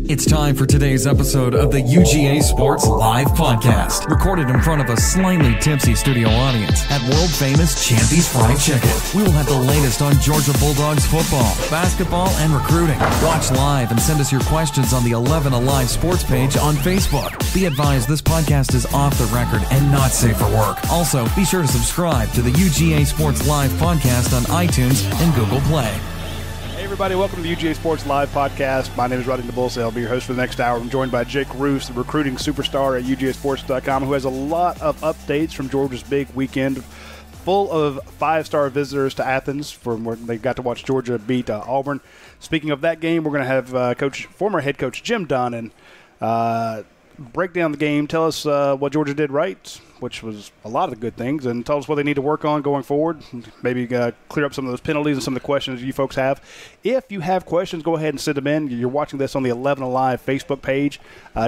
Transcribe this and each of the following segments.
It's time for today's episode of the UGA Sports Live Podcast, recorded in front of a slightly tipsy studio audience at world-famous Champy's Fried Chicken. We will have the latest on Georgia Bulldogs football, basketball, and recruiting. Watch live and send us your questions on the 11 Alive Sports page on Facebook. Be advised this podcast is off the record and not safe for work. Also, be sure to subscribe to the UGA Sports Live Podcast on iTunes and Google Play. Hey everybody, welcome to the UGA Sports Live Podcast. My name is Rodney DeBulce. I'll be your host for the next hour. I'm joined by Jake Roos, the recruiting superstar at UGAsports.com, who has a lot of updates from Georgia's big weekend, full of five-star visitors to Athens from where they got to watch Georgia beat Auburn. Speaking of that game, we're going to have former head coach Jim Donnan break down the game, tell us what Georgia did right, which was a lot of the good things, and tell us what they need to work on going forward. Maybe clear up some of those penalties and some of the questions you folks have. If you have questions, go ahead and send them in. You're watching this on the 11 Alive Facebook page.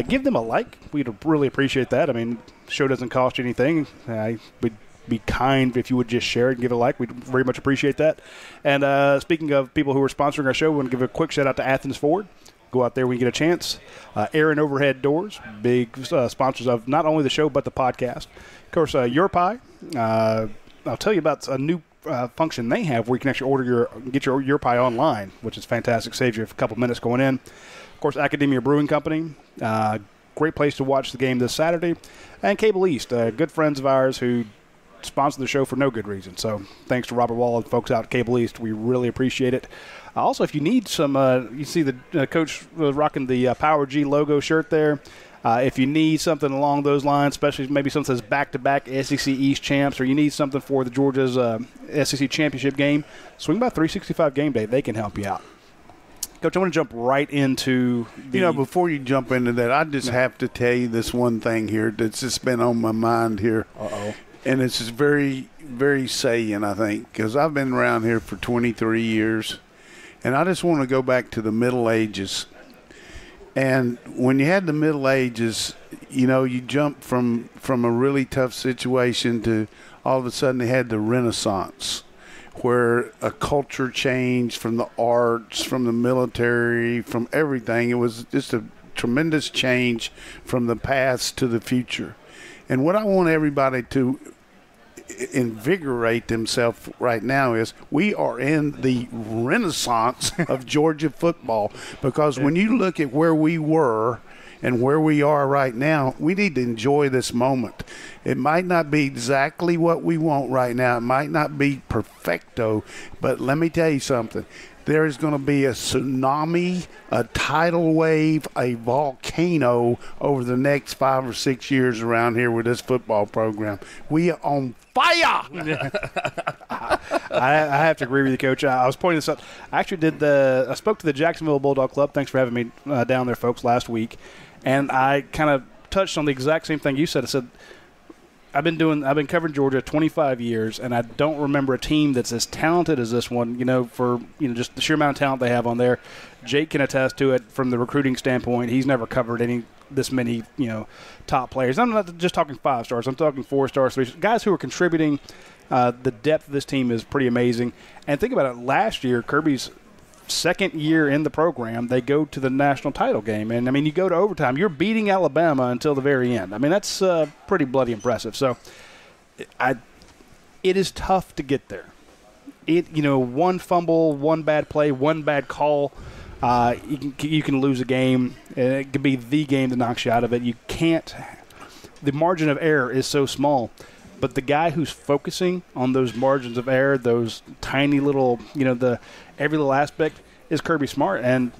Give them a like. We'd really appreciate that. I mean, the show doesn't cost you anything. We'd be kind if you would just share it and give it a like. We'd very much appreciate that. And speaking of people who are sponsoring our show, we want to give a quick shout-out to Athens Ford. Go out there when you get a chance. Air and Overhead Doors, big sponsors of not only the show but the podcast. Of course, Your Pie. I'll tell you about a new function they have where you can actually get your Pie online, which is fantastic. Saves you a couple minutes going in. Of course, Academia Brewing Company. Great place to watch the game this Saturday. And Cable East, good friends of ours who sponsor the show for no good reason. So thanks to Robert Wall and folks out at Cable East. We really appreciate it. Also, if you need some, you see the coach rocking the Power G logo shirt there. If you need something along those lines, especially maybe something that says back-to-back SEC East champs, or you need something for the Georgia's SEC championship game, swing by 365 Game Day. They can help you out. Coach, I want to jump right into before you jump into that, I just have to tell you this one thing here that's just been on my mind here. Uh-oh. And it's just very, very salient, I think, because I've been around here for 23 years. And I just want to go back to the Middle Ages. And when you had the Middle Ages, you jumped from a really tough situation to all of a sudden they had the Renaissance, where a culture changed from the arts, from the military, from everything. It was just a tremendous change from the past to the future. And what I want everybody to invigorate themselves right now is we are in the renaissance of Georgia football, because when you look at where we were and where we are right now, we need to enjoy this moment. It might not be exactly what we want right now. It might not be perfecto, but let me tell you something. There is going to be a tsunami, a tidal wave, a volcano over the next 5 or 6 years around here with this football program. We are on fire! I have to agree with you, Coach. I was pointing this out. I spoke to the Jacksonville Bulldog Club. Thanks for having me down there, folks, last week. And I kind of touched on the exact same thing you said. I said, I've been covering Georgia 25 years, and I don't remember a team that's as talented as this one, for just the sheer amount of talent they have on there. Jake can attest to it from the recruiting standpoint. He's never covered this many, top players. I'm not just talking 5 stars. I'm talking 4 stars, 3 stars. Guys who are contributing. The depth of this team is pretty amazing. And think about it. Last year, Kirby's second year in the program, they go to the national title game. And, you go to overtime. You're beating Alabama until the very end. That's pretty bloody impressive. So it is tough to get there. One fumble, one bad play, one bad call, you can lose a game. It could be the game that knocks you out of it. You can't – the margin of error is so small. But the guy who's focusing on those margins of error, those tiny little, the every little aspect, is Kirby Smart. And,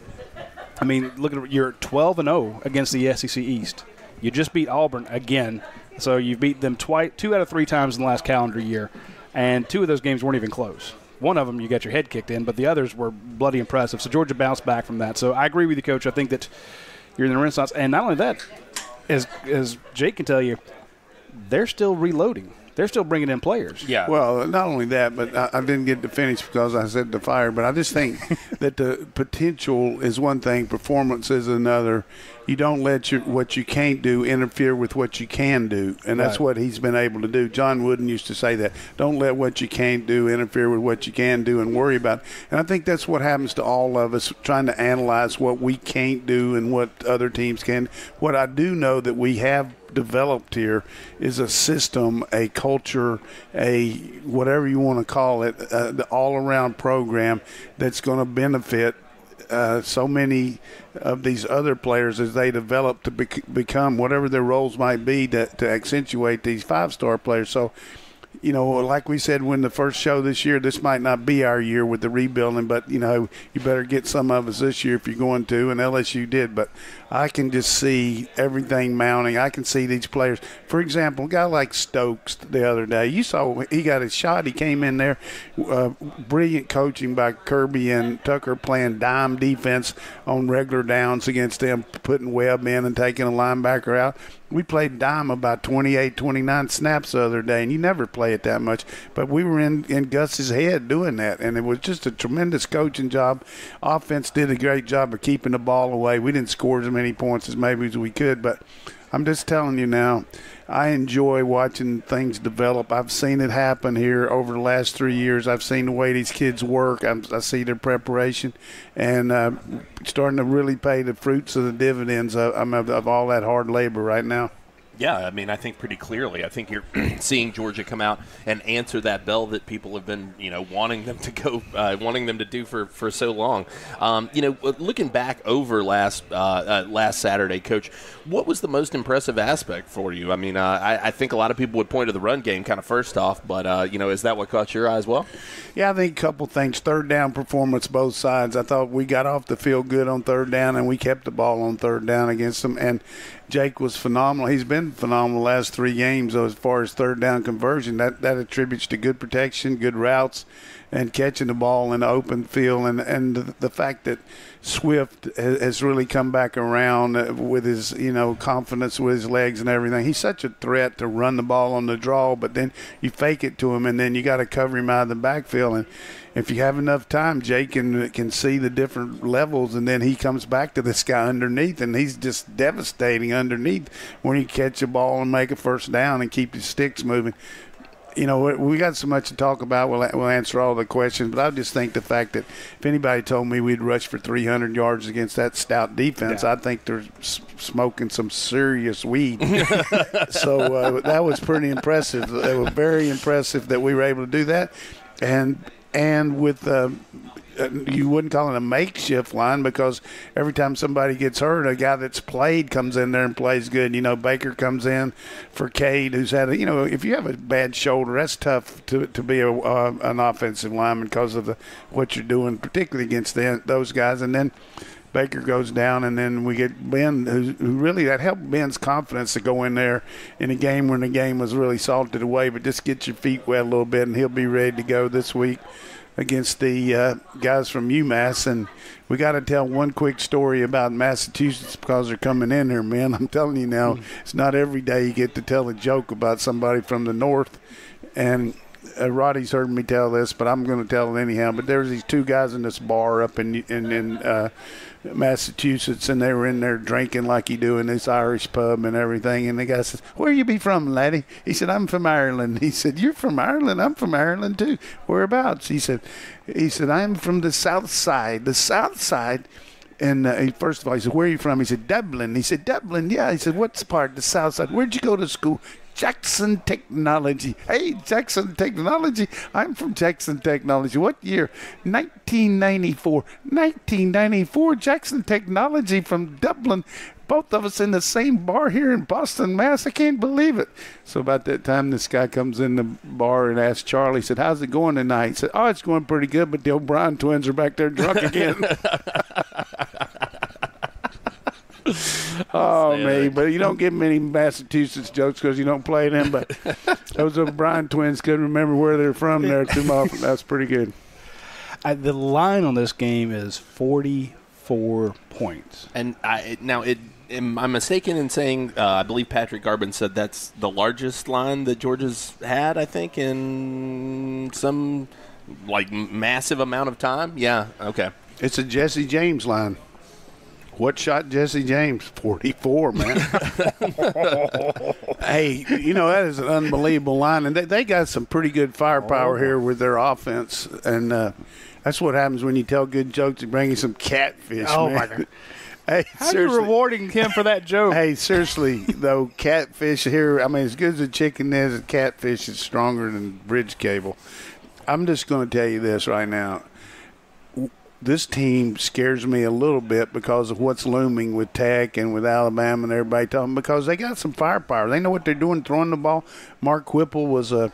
look at you're 12-0 against the SEC East. You just beat Auburn again. So you beat them 2 out of 3 times in the last calendar year. And 2 of those games weren't even close. One of them you got your head kicked in, but the others were bloody impressive. So Georgia bounced back from that. So I agree with you, Coach. I think that you're in the Renaissance. And not only that, as Jake can tell you, they're still reloading. they're still bringing in players. Yeah. Well, not only that, but I didn't get to finish because I said the fire. But I just think that the potential is one thing, performance is another. You don't let what you can't do interfere with what you can do, and that's what he's been able to do. John Wooden used to say that. Don't let what you can't do interfere with what you can do and worry about it. And I think that's what happens to all of us, trying to analyze what we can't do and what other teams can. What I do know that we have developed here is a system, a culture, a whatever you want to call it, the all-around program that's going to benefit so many of these other players as they develop to become whatever their roles might be to accentuate these five-star players. So, you know, like we said when the first show this year, this might not be our year with the rebuilding, but, you know, you better get some of us this year if you're going to, and LSU did. But I can just see everything mounting. I can see these players. For example, a guy like Stokes the other day, you saw he got his shot. He came in there, brilliant coaching by Kirby and Tucker playing dime defense on regular downs against them, putting Webb in and taking a linebacker out. We played dime about 28, 29 snaps the other day, and you never play it that much. But we were in Gus's head doing that, and it was just a tremendous coaching job. Offense did a great job of keeping the ball away. We didn't score as many points as maybe as we could, but I'm just telling you now, I enjoy watching things develop. I've seen it happen here over the last 3 years. I've seen the way these kids work. I see their preparation and starting to really pay the fruits of the dividends of all that hard labor right now. Yeah, I mean, I think pretty clearly. I think you're seeing Georgia come out and answer that bell that people have been, you know, wanting them to go, wanting them to do for so long. You know, looking back over last Saturday, Coach, what was the most impressive aspect for you? I mean, I think a lot of people would point to the run game kind of first off, but, you know, is that what caught your eye as well? Yeah, I think a couple things. Third down performance, both sides. I thought we got off the field good on third down, and we kept the ball on third down against them. And Jake was phenomenal. He's been phenomenal the last 3 games as far as third down conversion. That attributes to good protection, good routes, and catching the ball in the open field. And the fact that Swift has really come back around with his, you know, confidence with his legs and everything. He's such a threat to run the ball on the draw, but then you fake it to him, and then you got to cover him out of the backfield. And if you have enough time, Jake can see the different levels, and then he comes back to this guy underneath, and he's just devastating underneath when he catch a ball and make a first down and keep his sticks moving. You know, we got so much to talk about. We'll answer all the questions, but I just think the fact that if anybody told me we'd rush for 300 yards against that stout defense, I think they're smoking some serious weed. So that was pretty impressive. It was very impressive that we were able to do that. And with you wouldn't call it a makeshift line because every time somebody gets hurt, a guy that's played comes in there and plays good. You know, Baker comes in for Cade, who's had you know, if you have a bad shoulder, that's tough to be an offensive lineman because of what you're doing, particularly against those guys. And then Baker goes down, and then we get Ben, who really, that helped Ben's confidence to go in there in a game when the game was really salted away, but just get your feet wet a little bit, and he'll be ready to go this week against the guys from UMass. And we got to tell one quick story about Massachusetts because they're coming in here, man. I'm telling you now, it's not every day you get to tell a joke about somebody from the north. And Roddy's heard me tell this, but I'm going to tell it anyhow. But there's these two guys in this bar up in Massachusetts, and they were in there drinking like you do in this Irish pub and everything. And the guy says, "Where you be from, laddie?" He said, "I'm from Ireland." He said, "You're from Ireland? I'm from Ireland too. Whereabouts?" He said, "I'm from the south side." The south side. And first of all, he said, "Where are you from?" He said, "Dublin." He said, "Dublin, yeah." He said, "What's part? The south side. Where'd you go to school?" Jackson Technology. Hey, Jackson Technology. I'm from Jackson Technology. What year? 1994. 1994. Jackson Technology from Dublin. Both of us in the same bar here in Boston, Mass. I can't believe it. So about that time, this guy comes in the bar and asks Charlie, he said, "How's it going tonight?" He said, "Oh, it's going pretty good, but the O'Brien twins are back there drunk again." Oh, man, but you don't get many Massachusetts jokes because you don't play them, but those O'Brien twins couldn't remember where they're from there too often. That's pretty good. The line on this game is 44 points. And now am I mistaken in saying I believe Patrick Garvin said that's the largest line that Georgia's had, I think, in some massive amount of time? Yeah, okay. It's a Jesse James line. What shot Jesse James? 44, man. Hey, that is an unbelievable line. And they got some pretty good firepower here with their offense. And that's what happens when you tell good jokes and bring you some catfish, man. My God. Hey, how are you rewarding him for that joke? Hey, seriously, though, catfish here, I mean, as good as a chicken is, a catfish is stronger than bridge cable. I'm just going to tell you this right now. This team scares me a little bit because of what's looming with Tech and with Alabama and everybody talking, because they got some firepower. They know what they're doing throwing the ball. Mark Whipple was a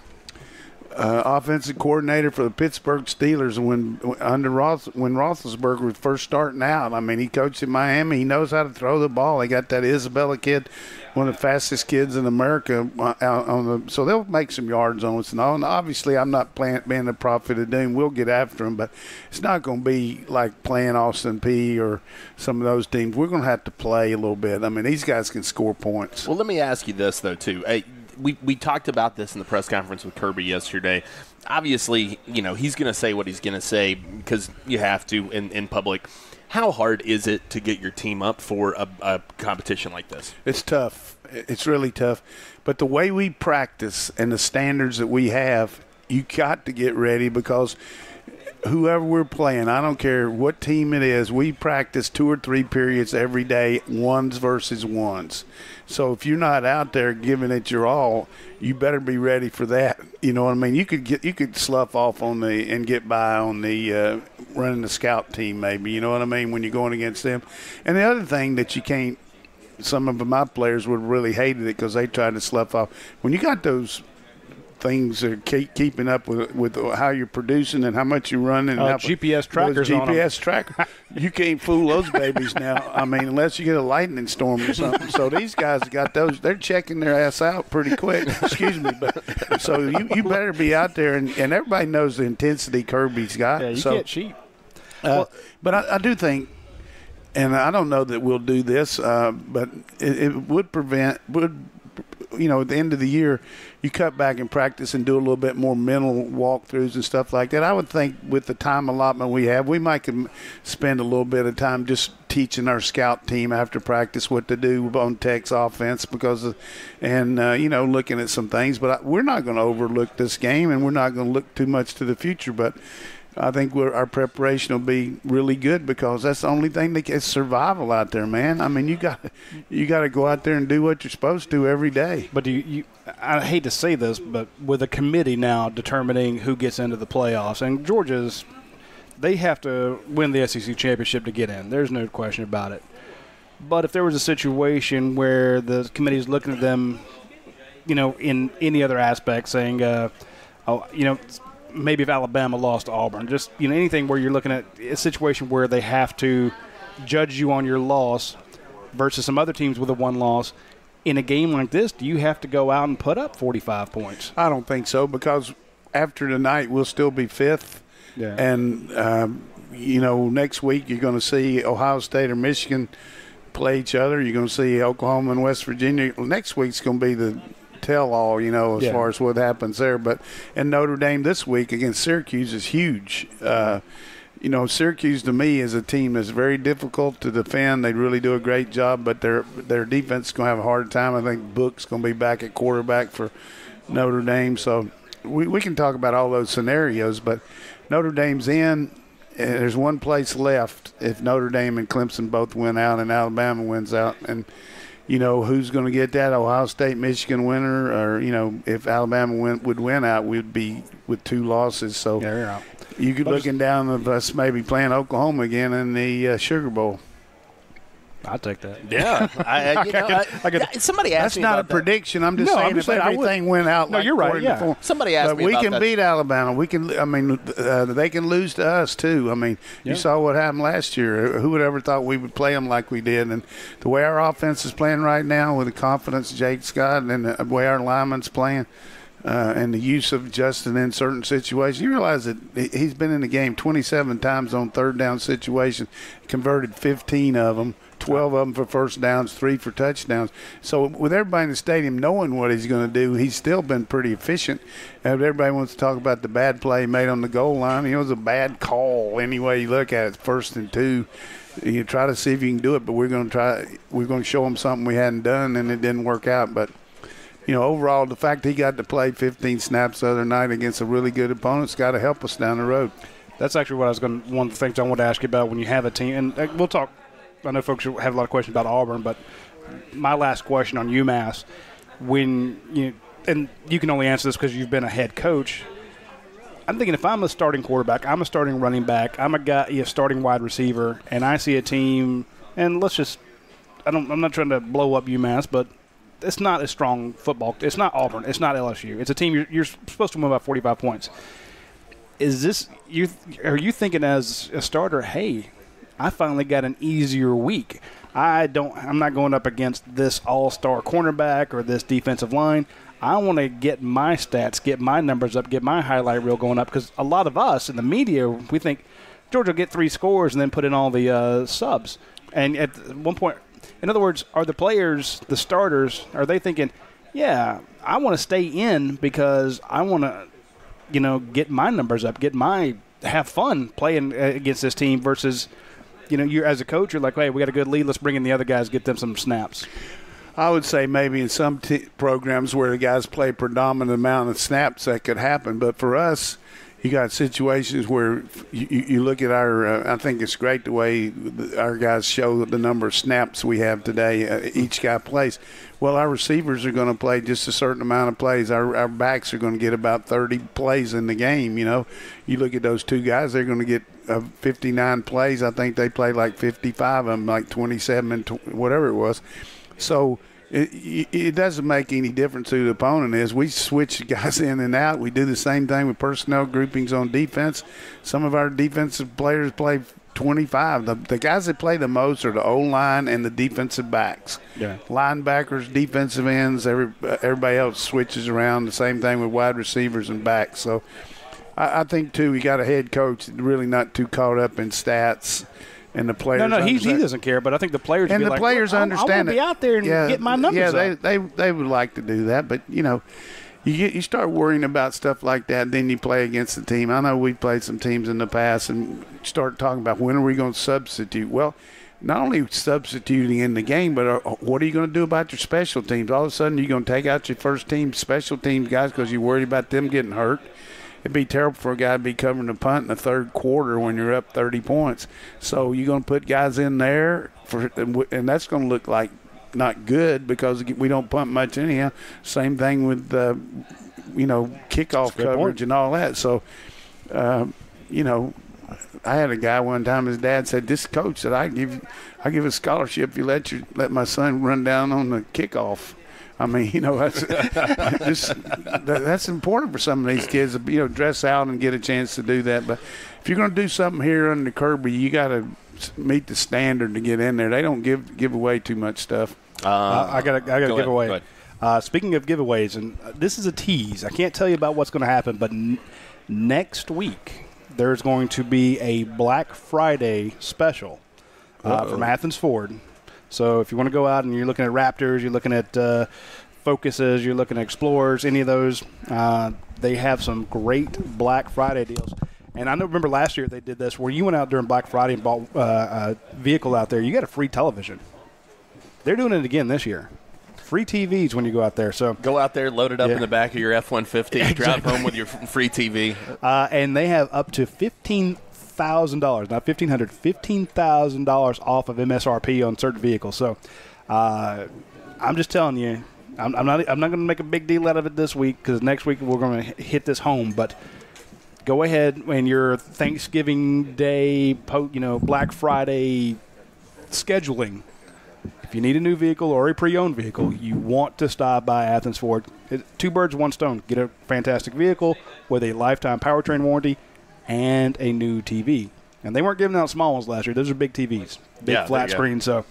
offensive coordinator for the Pittsburgh Steelers when Roethlisberger was first starting out. I mean, he coached in Miami. He knows how to throw the ball. They got that Isabella kid, one of the fastest kids in America. So they'll make some yards on us and all. And obviously, I'm not being the prophet of doom. We'll get after them, but it's not going to be like playing Austin Peay or some of those teams. We're going to have to play a little bit. I mean, these guys can score points. Well, let me ask you this, though, too. Hey, we talked about this in the press conference with Kirby yesterday. Obviously, he's going to say what he's going to say because you have to in public. How hard is it to get your team up for a competition like this? It's tough. It's really tough. But the way we practice and the standards that we have, you got to get ready because whoever we're playing, I don't care what team it is, we practice 2 or 3 periods every day, ones versus ones. So if you're not out there giving it your all, you better be ready for that. You know what I mean? You could slough off and get by on the running the scout team maybe. You know what I mean? When you're going against them. And the other thing that you can't, some of my players would really hated it because they tried to slough off. When you got those things that are keeping up with how you're producing and how much you're running. GPS trackers on them. GPS tracker. You can't fool those babies now. I mean, unless you get a lightning storm or something. So these guys got those. They're checking their ass out pretty quick. Excuse me. But so you better be out there. And everybody knows the intensity Kirby's got. Yeah, you can't cheat. But I do think, and I don't know that we'll do this, but it would at the end of the year, you cut back in practice and do a little bit more mental walkthroughs and stuff like that. I would think with the time allotment we have, we might spend a little bit of time just teaching our scout team after practice what to do on Tech's offense looking at some things. But we're not going to overlook this game, and we're not going to look too much to the future. But I think our preparation will be really good because that's the only thing that gets survival out there, man. I mean, you got to go out there and do what you're supposed to every day. But I hate to say this, but with a committee now determining who gets into the playoffs, and they have to win the SEC championship to get in. There's no question about it. But if there was a situation where the committee is looking at them, in any other aspect, saying, maybe if Alabama lost to Auburn, just anything where you're looking at a situation where they have to judge you on your loss versus some other teams with a one loss. In a game like this, do you have to go out and put up 45 points? I don't think so because after tonight we'll still be 5th. Yeah. And, next week you're going to see Ohio State or Michigan play each other. You're going to see Oklahoma and West Virginia. Next week's going to be the tell-all, as far as what happens there. And Notre Dame this week against Syracuse is huge. Syracuse to me is a team that's very difficult to defend. They really do a great job, but their defense is going to have a hard time. I think Book's going to be back at quarterback for Notre Dame. So we can talk about all those scenarios, but Notre Dame's in. There's one place left if Notre Dame and Clemson both win out and Alabama wins out. And who's going to get that? Ohio State, Michigan winner, or, if Alabama would win out, we'd be with 2 losses. So you could looking down of us maybe playing Oklahoma again in the Sugar Bowl. I'll take that. Yeah. Somebody asked That's me not about a prediction. I'm just saying if everything went out no, like you're right. Yeah. Somebody asked me about that. We can beat Alabama. We can. They can lose to us too. You saw what happened last year. Who would ever thought we would play them like we did? And the way our offense is playing right now, with the confidence Jake's got, and the way our linemen's playing, and the use of Justin in certain situations, you realize that he's been in the game 27 times on third down situation, converted 15 of them. 12 of them for first downs, 3 for touchdowns. So with everybody in the stadium knowing what he's going to do, he's still been pretty efficient. And everybody wants to talk about the bad play he made on the goal line. It was a bad call any way you look at it, 1st and 2. You try to see if you can do it, but we're going to show him something we hadn't done, and it didn't work out. But, overall, the fact he got to play 15 snaps the other night against a really good opponent's got to help us down the road. That's actually what one of the things I wanted to ask you about when you have a team. And we'll talk. I know folks have a lot of questions about Auburn, but my last question on UMass, and you can only answer this because you've been a head coach. I'm thinking if I'm a starting quarterback, I'm a starting running back, I'm a starting wide receiver, and I see a team, and I'm not trying to blow up UMass, but it's not a strong football. It's not Auburn. It's not LSU. It's a team you're supposed to win by 45 points. Are you thinking as a starter, hey, I finally got an easier week. I'm not going up against this all-star cornerback or this defensive line. I want to get my stats, get my numbers up, get my highlight reel going up, because a lot of us in the media, we think Georgia will get 3 scores and then put in all the subs. And at one point, in other words, are the players, the starters, are they thinking, yeah, I want to stay in because I want to, get my numbers up, have fun playing against this team versus, you're as a coach, you're like, hey, we got a good lead, let's bring in the other guys, get them some snaps. I would say maybe in some programs where the guys play predominant amount of snaps that could happen. But for us, you got situations where you look at our I think it's great the way our guys show the number of snaps we have today. Each guy plays. Well, our receivers are going to play just a certain amount of plays. Our backs are going to get about 30 plays in the game. You look at those 2 guys, they're going to get 59 plays. I think they played like 55 of them, like 27 and whatever it was. So it doesn't make any difference who the opponent is. We switch guys in and out. We do the same thing with personnel groupings on defense. Some of our defensive players play 25. The guys that play the most are the O-line and the defensive backs. Yeah. Linebackers, defensive ends, everybody else switches around. The same thing with wide receivers and backs. So I think, too, you got a head coach that's really not too caught up in stats. And the players he doesn't care, but I think the players and be the like, players understand I want to be out there and get my numbers up. They would like to do that, but you start worrying about stuff like that, then you play against the team. I know we've played some teams in the past and start talking about when are we going to substitute. Well, not only substituting in the game, but what are you going to do about your special teams? All of a sudden you're going to take out your first team special teams guys because you're worried about them getting hurt. It'd be terrible for a guy to be covering the punt in the 3rd quarter when you're up 30 points. So you're going to put guys in there, and that's going to look like not good because we don't punt much anyhow. Same thing with, kickoff coverage and all that. So, I had a guy one time, his dad said, this coach said, I give a scholarship if you let my son run down on the kickoff. I mean, that's important for some of these kids to, dress out and get a chance to do that. But if you're going to do something here under Kirby, you got to meet the standard to get in there. They don't give away too much stuff. I got a giveaway. Speaking of giveaways, and this is a tease. I can't tell you about what's going to happen, but next week there's going to be a Black Friday special from Athens Ford. So if you want to go out and you're looking at Raptors, you're looking at Focuses, you're looking at Explorers, any of those, they have some great Black Friday deals. And I remember last year they did this where you went out during Black Friday and bought a vehicle out there. You got a free television. They're doing it again this year. Free TVs when you go out there. So go out there, load it up in the back of your F-150, drive home with your free TV. And they have up to $15,000, not $1,500, $15,000 off of MSRP on certain vehicles. So I'm just telling you, I'm not going to make a big deal out of it this week because next week we're going to hit this home. But go ahead and your Thanksgiving Day, Black Friday scheduling. If you need a new vehicle or a pre-owned vehicle, you want to stop by Athens Ford. 2 birds, 1 stone. Get a fantastic vehicle with a lifetime powertrain warranty and a new TV. And they weren't giving out small ones last year. Those are big TVs, big flat screen. So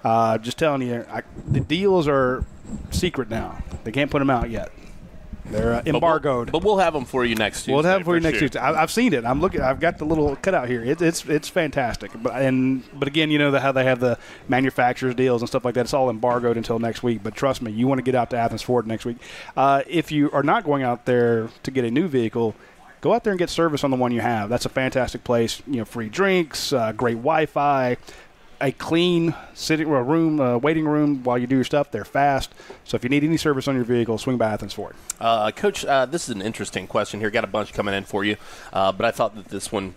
just telling you, the deals are secret now. They can't put them out yet. They're embargoed. But we'll have them for you next Tuesday. We'll have them for you next sure. Tuesday. I've seen it. I'm looking. I've got the little cutout here. It's fantastic. But again, you know how they have the manufacturers deals and stuff like that. It's all embargoed until next week. But trust me, you want to get out to Athens for it next week. If you are not going out there to get a new vehicle, go out there and get service on the one you have. That's a fantastic place. You know, free drinks, great Wi-Fi, a clean sitting room, waiting room while you do your stuff. They're fast. So if you need any service on your vehicle, swing by Athens for it. Coach, this is an interesting question here. Got a bunch coming in for you, but I thought that this one,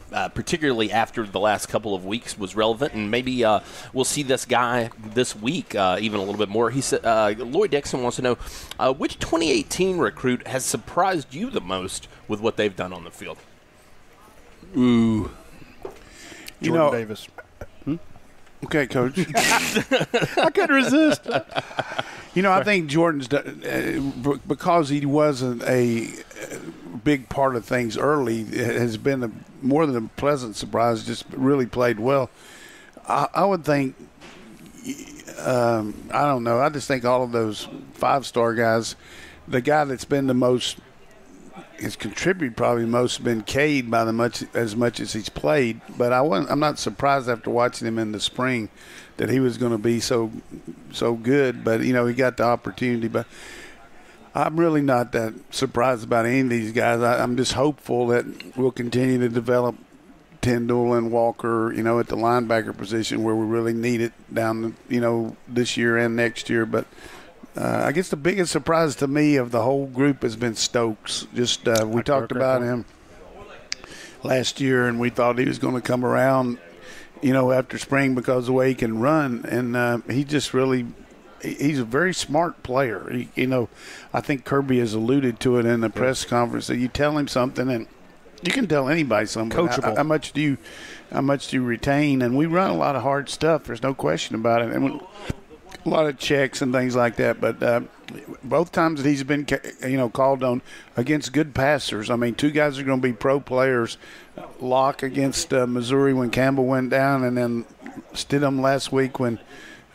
particularly after the last couple of weeks, was relevant, and maybe we'll see this guy this week even a little bit more. He said, Lloyd Dixon wants to know, which 2018 recruit has surprised you the most with what they've done on the field? Ooh. Jordan Davis. Okay, Coach. I couldn't resist. I think Jordan's because he wasn't a big part of things early, has been more than a pleasant surprise. Just really played well. I would think. I don't know. I just think all of those 5-star guys, the guy that's been the most, has contributed probably most, been Cade by as much as he's played. But I'm not surprised after watching him in the spring that he was going to be so good. But he got the opportunity. But I'm really not that surprised about any of these guys. I'm just hopeful that we'll continue to develop Tyndall and Walker, at the linebacker position where we really need it down, this year and next year. But I guess the biggest surprise to me of the whole group has been Stokes. Just we talked about him last year, and we thought he was going to come around, after spring because of the way he can run. And he just really – he's a very smart player. I think Kirby has alluded to it in the press conference that you tell him something, and you can tell anybody something. Coachable. How much do you retain? And we run a lot of hard stuff. There's no question about it. And a lot of checks and things like that, but both times that he's been, called on against good passers. I mean, two guys are going to be pro players. Locke against Missouri when Campbell went down, and then Stidham last week when,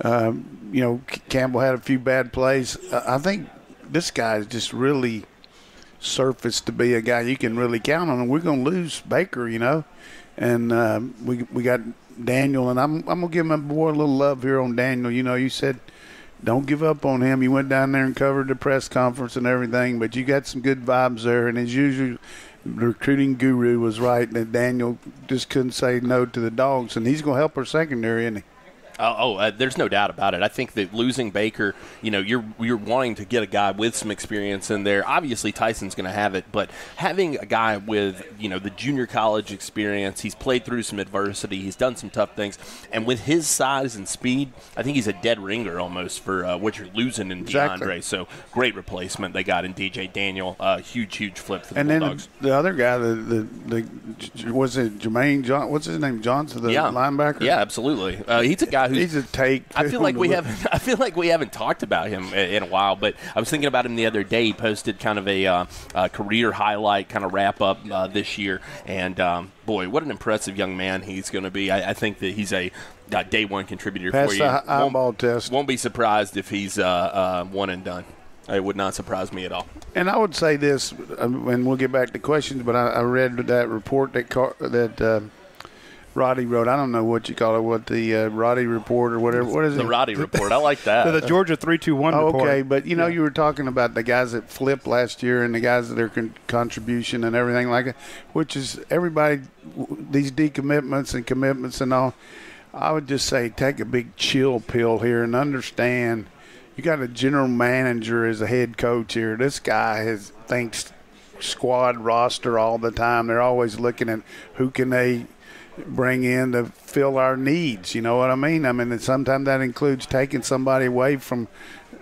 Campbell had a few bad plays. I think this guy is just really surfaced to be a guy you can really count on. And we're going to lose Baker, and we got Daniel, and I'm going to give my boy a little love here on Daniel. You said don't give up on him. You went down there and covered the press conference and everything, but you got some good vibes there. And as usual, the recruiting guru was right that Daniel just couldn't say no to the Dawgs, and he's going to help our secondary, isn't he? There's no doubt about it. I think that losing Baker, you're wanting to get a guy with some experience in there. Obviously, Tyson's going to have it, but having a guy with, the junior college experience, he's played through some adversity, he's done some tough things, and with his size and speed, I think he's a dead ringer almost for what you're losing in exactly. DeAndre. So great replacement they got in DJ Daniel. Huge flip for the and Bulldogs. And then the other guy, was it Jermaine what's his name, Johnson, the linebacker? Yeah, absolutely. He's a guy he's a take. I feel like we haven't talked about him in a while, but I was thinking about him the other day. He posted kind of a career highlight kind of wrap up this year, and boy, what an impressive young man he's going to be. I think that he's a day one contributor for you. Pass the eyeball test. Won't be surprised if he's one and done. It would not surprise me at all. And I would say this, and we'll get back to questions, but I read that report that Roddy wrote. I don't know what you call it, what the Roddy report or whatever. What is it? The Roddy report. I like that. The Georgia 321 report. Okay, but you were talking about the guys that flipped last year and the guys that their contribution and everything like that, which is everybody, these decommitments and commitments and all. I would just say take a big chill pill here and understand you got a general manager as a head coach here. This guy thinks squad roster all the time. They're always looking at who can they bring in to fill our needs. You know what I mean? I mean, sometimes that includes taking somebody away from,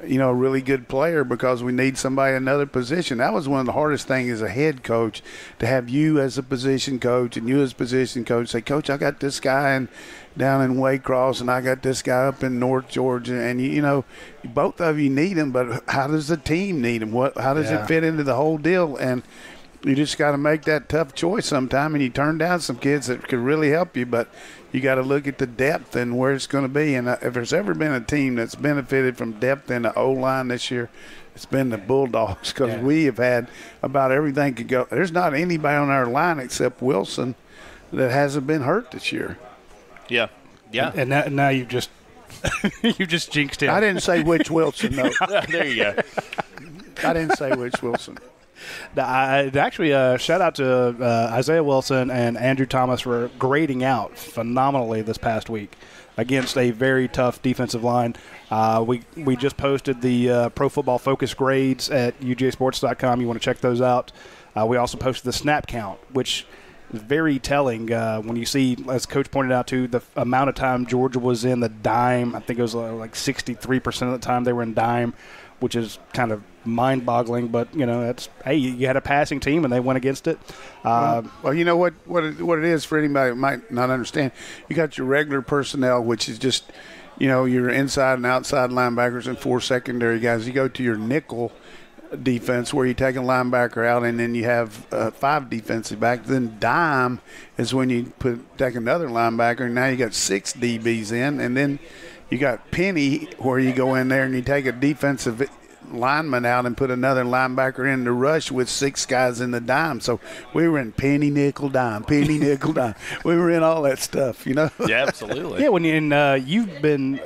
a really good player because we need somebody in another position. That was one of the hardest things as a head coach, to have you as a position coach and you as position coach say, Coach, I got this guy down in Waycross and I got this guy up in North Georgia, and both of you need him, but how does the team need him? How does it fit into the whole deal? And you just got to make that tough choice sometime, and you turn down some kids that could really help you, but you got to look at the depth and where it's going to be. And if there's ever been a team that's benefited from depth in the O-line this year, it's been the Bulldogs, because we have had about everything could go. There's not anybody on our line except Wilson that hasn't been hurt this year. Yeah. And now you just you just jinxed him. I didn't say which Wilson, no. There you go. I didn't say which Wilson. Actually, shout out to Isaiah Wilson and Andrew Thomas for grading out phenomenally this past week against a very tough defensive line. We just posted the Pro Football Focus grades at UGASports.com. You want to check those out. We also posted the snap count, which is very telling when you see, as Coach pointed out, too, the amount of time Georgia was in the dime. I think it was like 63% of the time they were in dime, which is kind of mind-boggling. But, you had a passing team and they went against it. Well, you know what it is for anybody that might not understand. You got your regular personnel, which is just, your inside and outside linebackers and 4 secondary guys. You go to your nickel defense where you take a linebacker out and then you have 5 defensive backs. Then dime is when you take another linebacker, and now you got 6 DBs in. And then you got penny where you go in there and you take a defensive lineman out and put another linebacker in the rush with 6 guys in the dime. So we were in penny, nickel, dime. We were in all that stuff, Yeah, absolutely. Yeah, you've been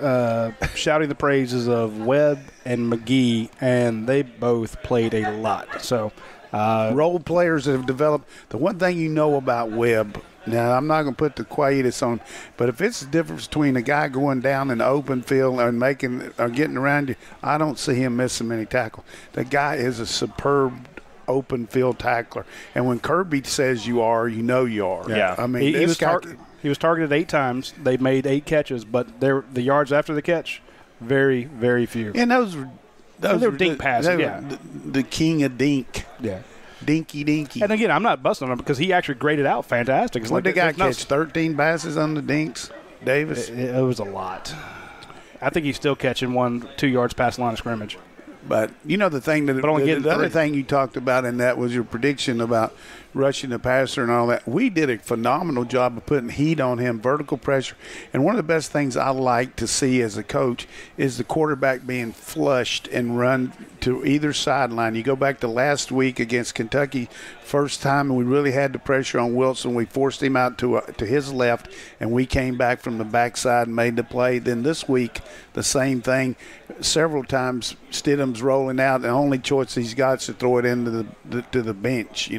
shouting the praises of Webb and McGee, and they both played a lot. So role players that have developed. The one thing you know about Webb, now, I'm not going to put the quietus on, but if it's the difference between a guy going down in the open field and getting around you, I don't see him missing many tackles. The guy is a superb open field tackler. And when Kirby says you are, you know you are. Yeah. I mean, he was targeted 8 times. They made 8 catches, but the yards after the catch, very, very few. And those were dink passes, the king of dink. Yeah. Dinky. And again, I'm not busting on him because he actually graded out fantastic. What did the guy catch? 13 passes on the dinks, Davis? It was a lot. I think he's still catching 1-2 yards past the line of scrimmage. But the thing the other thing you talked about in that was your prediction about rushing the passer and all that. We did a phenomenal job of putting heat on him, vertical pressure. And one of the best things I like to see as a coach is the quarterback being flushed and run to either sideline. You go back to last week against Kentucky, first time we really had the pressure on Wilson. We forced him out to his left, and we came back from the backside and made the play. Then this week, the same thing. Several times Stidham's rolling out. The only choice he's got is to throw it into the bench.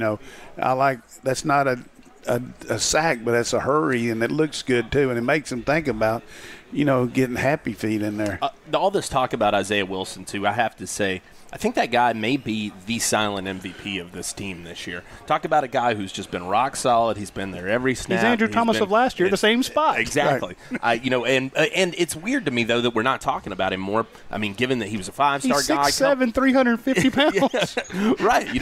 I like that's not a sack, but that's a hurry, and it looks good too, and it makes him think about, getting happy feet in there. All this talk about Isaiah Wilson too, I have to say, I think that guy may be the silent MVP of this team this year. Talk about a guy who's just been rock solid. He's been there every snap. He's Andrew Thomas of last year, the same spot. Exactly. Right. And it's weird to me, though, that we're not talking about him more. I mean, given that he was a 5-star guy. He's 6'7", 350 pounds. Right.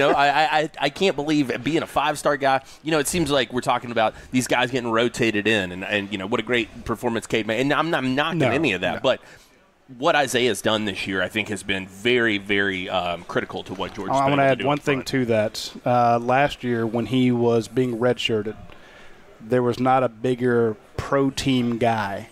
I can't believe being a 5-star guy. It seems like we're talking about these guys getting rotated in, and what a great performance Cade made. And I'm not knocking any of that, but what Isaiah's done this year, I think, has been very, very critical to what Georgia's been able to do. I want to add one thing to that. Last year, when he was being redshirted, there was not a bigger pro-team guy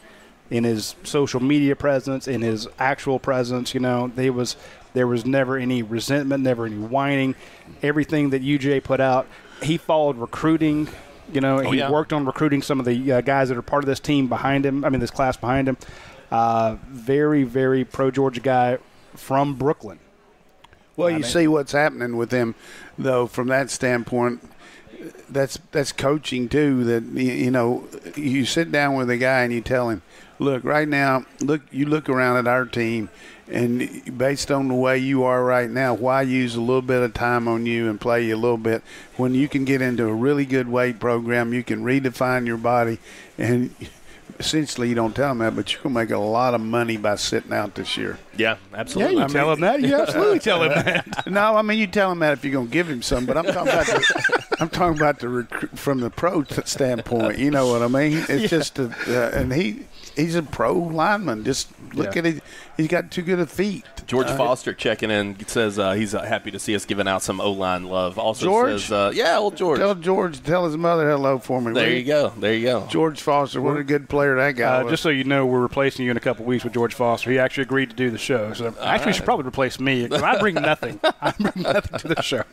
in his social media presence, in his actual presence. There was never any resentment, never any whining. Everything that UGA put out, he followed recruiting. He worked on recruiting some of the guys that are part of this team behind him, this class behind him. Very, very pro-Georgia guy from Brooklyn. Well, you see what's happening with him, though, from that standpoint. That's coaching, too, that, you sit down with a guy and you tell him, look, right now, you look around at our team, and based on the way you are right now, why use a little bit of time on you and play you a little bit when you can get into a really good weight program, you can redefine your body, and – essentially, you don't tell them that, but you're going to make a lot of money by sitting out this year. Yeah, absolutely. Yeah, you tell him that. You absolutely tell him that. No, you tell him that if you're going to give him some, but I'm talking about from the pro standpoint. You know what I mean? It's just, and he's a pro lineman. Just look at it. He's got too good of feet. George Foster checking in says he's happy to see us giving out some O-line love. Also George? says, old George. Tell his mother hello for me. There you go. George Foster, what a good player that guy was. Just so you know, we're replacing you in a couple of weeks with George Foster. He actually agreed to do the show. So you should probably replace me because I bring nothing. I bring nothing to the show.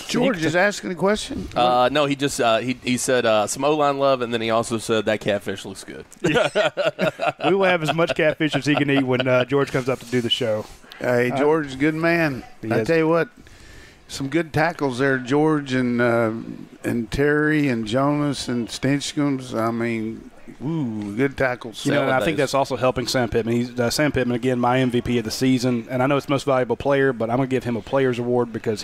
George is asking a question? No, he just he said some O-line love, and then he also said that catfish looks good. We will have as much catfish as he can eat when George comes up to do the show. Hey, George is a good man. I tell you what, some good tackles there, George and Terry and Jonas and Stinchcombs. I mean, good tackles. And I think that's also helping Sam Pittman. He's Sam Pittman, again, my MVP of the season. And I know it's most valuable player, but I'm going to give him a player's award because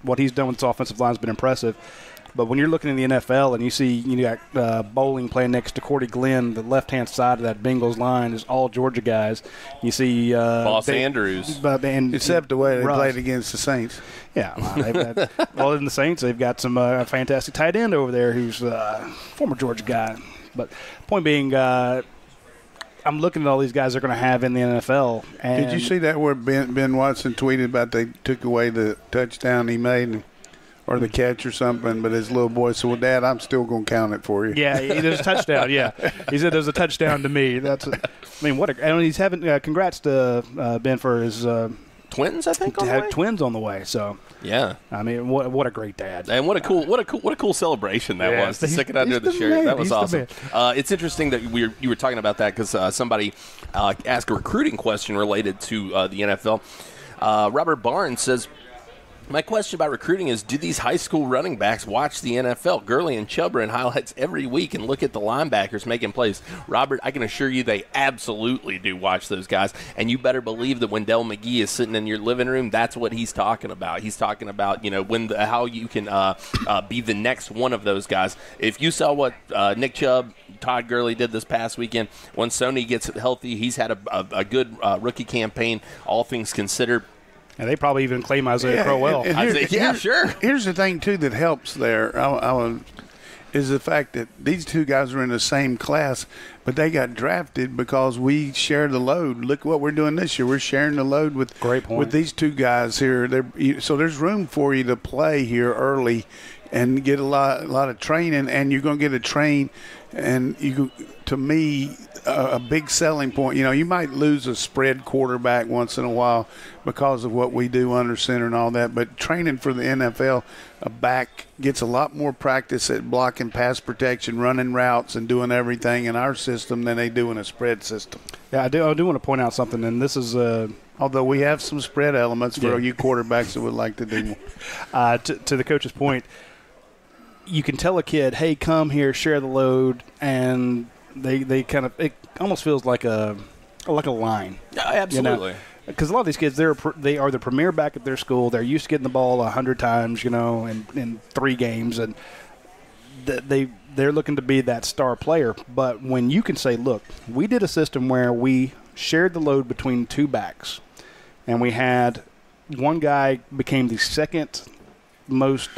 what he's done with this offensive line has been impressive. But when you're looking in the NFL and you got Bowling playing next to Cordy Glenn, the left-hand side of that Bengals line is all Georgia guys. You see Boss Andrews. Except the way they played against the Saints. Yeah. In the Saints, they've got some fantastic tight end over there who's a former Georgia guy. But point being, I'm looking at all these guys they're going to have in the NFL. And did you see that where Ben Watson tweeted about they took away the touchdown he made? Or the catch or something, but his little boy said, well, Dad, I'm still going to count it for you. Yeah, there's a touchdown, yeah. He said there's a touchdown to me. He's having congrats to Ben for his twins, I think, on the way? Twins on the way, so. Yeah. I mean, what a great dad. And what a cool celebration that was to stick it under the shirt. That was awesome. It's interesting that you were talking about that because somebody asked a recruiting question related to the NFL. Robert Barnes says, my question about recruiting is, do these high school running backs watch the NFL? Gurley and Chubb are in highlights every week and look at the linebackers making plays. Robert, I can assure you they absolutely do watch those guys, and you better believe that when Del McGee is sitting in your living room, that's what he's talking about. He's talking about, how you can be the next one of those guys. If you saw what Nick Chubb, Todd Gurley did this past weekend, when Sony gets healthy, he's had a good rookie campaign, all things considered. And they probably even claim Isaiah Crowell. Sure. Here's the thing, too, that helps there is the fact that these two guys are in the same class, but they got drafted because we share the load. Look what we're doing this year. We're sharing the load with these two guys here. So there's room for you to play here early and get a lot of training, and you're going to get a train. And to me, a big selling point, you might lose a spread quarterback once in a while because of what we do under center and all that, but training for the NFL, a back gets a lot more practice at blocking pass protection, running routes, and doing everything in our system than they do in a spread system. Yeah, I do want to point out something, and this is although we have some spread elements for you quarterbacks that would like to do more. To the coach's point, you can tell a kid, hey, come here, share the load, and they kind of – it almost feels like a line. Yeah, absolutely. Because a lot of these kids, they are the premier back at their school. They're used to getting the ball 100 times, in 3 games, and they're looking to be that star player. But when you can say, look, we did a system where we shared the load between 2 backs, and we had one guy became the second most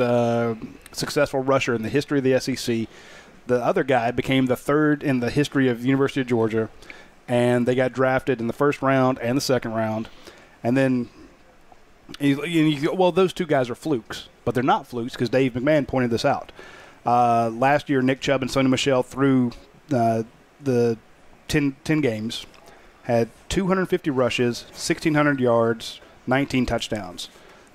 successful rusher in the history of the SEC. The other guy became the third in the history of the University of Georgia, and they got drafted in the first round and the second round. And then you go, well, those 2 guys are flukes, but they're not flukes because Dave McMahon pointed this out. Last year, Nick Chubb and Sony Michel through the 10 games had 250 rushes, 1,600 yards, 19 touchdowns.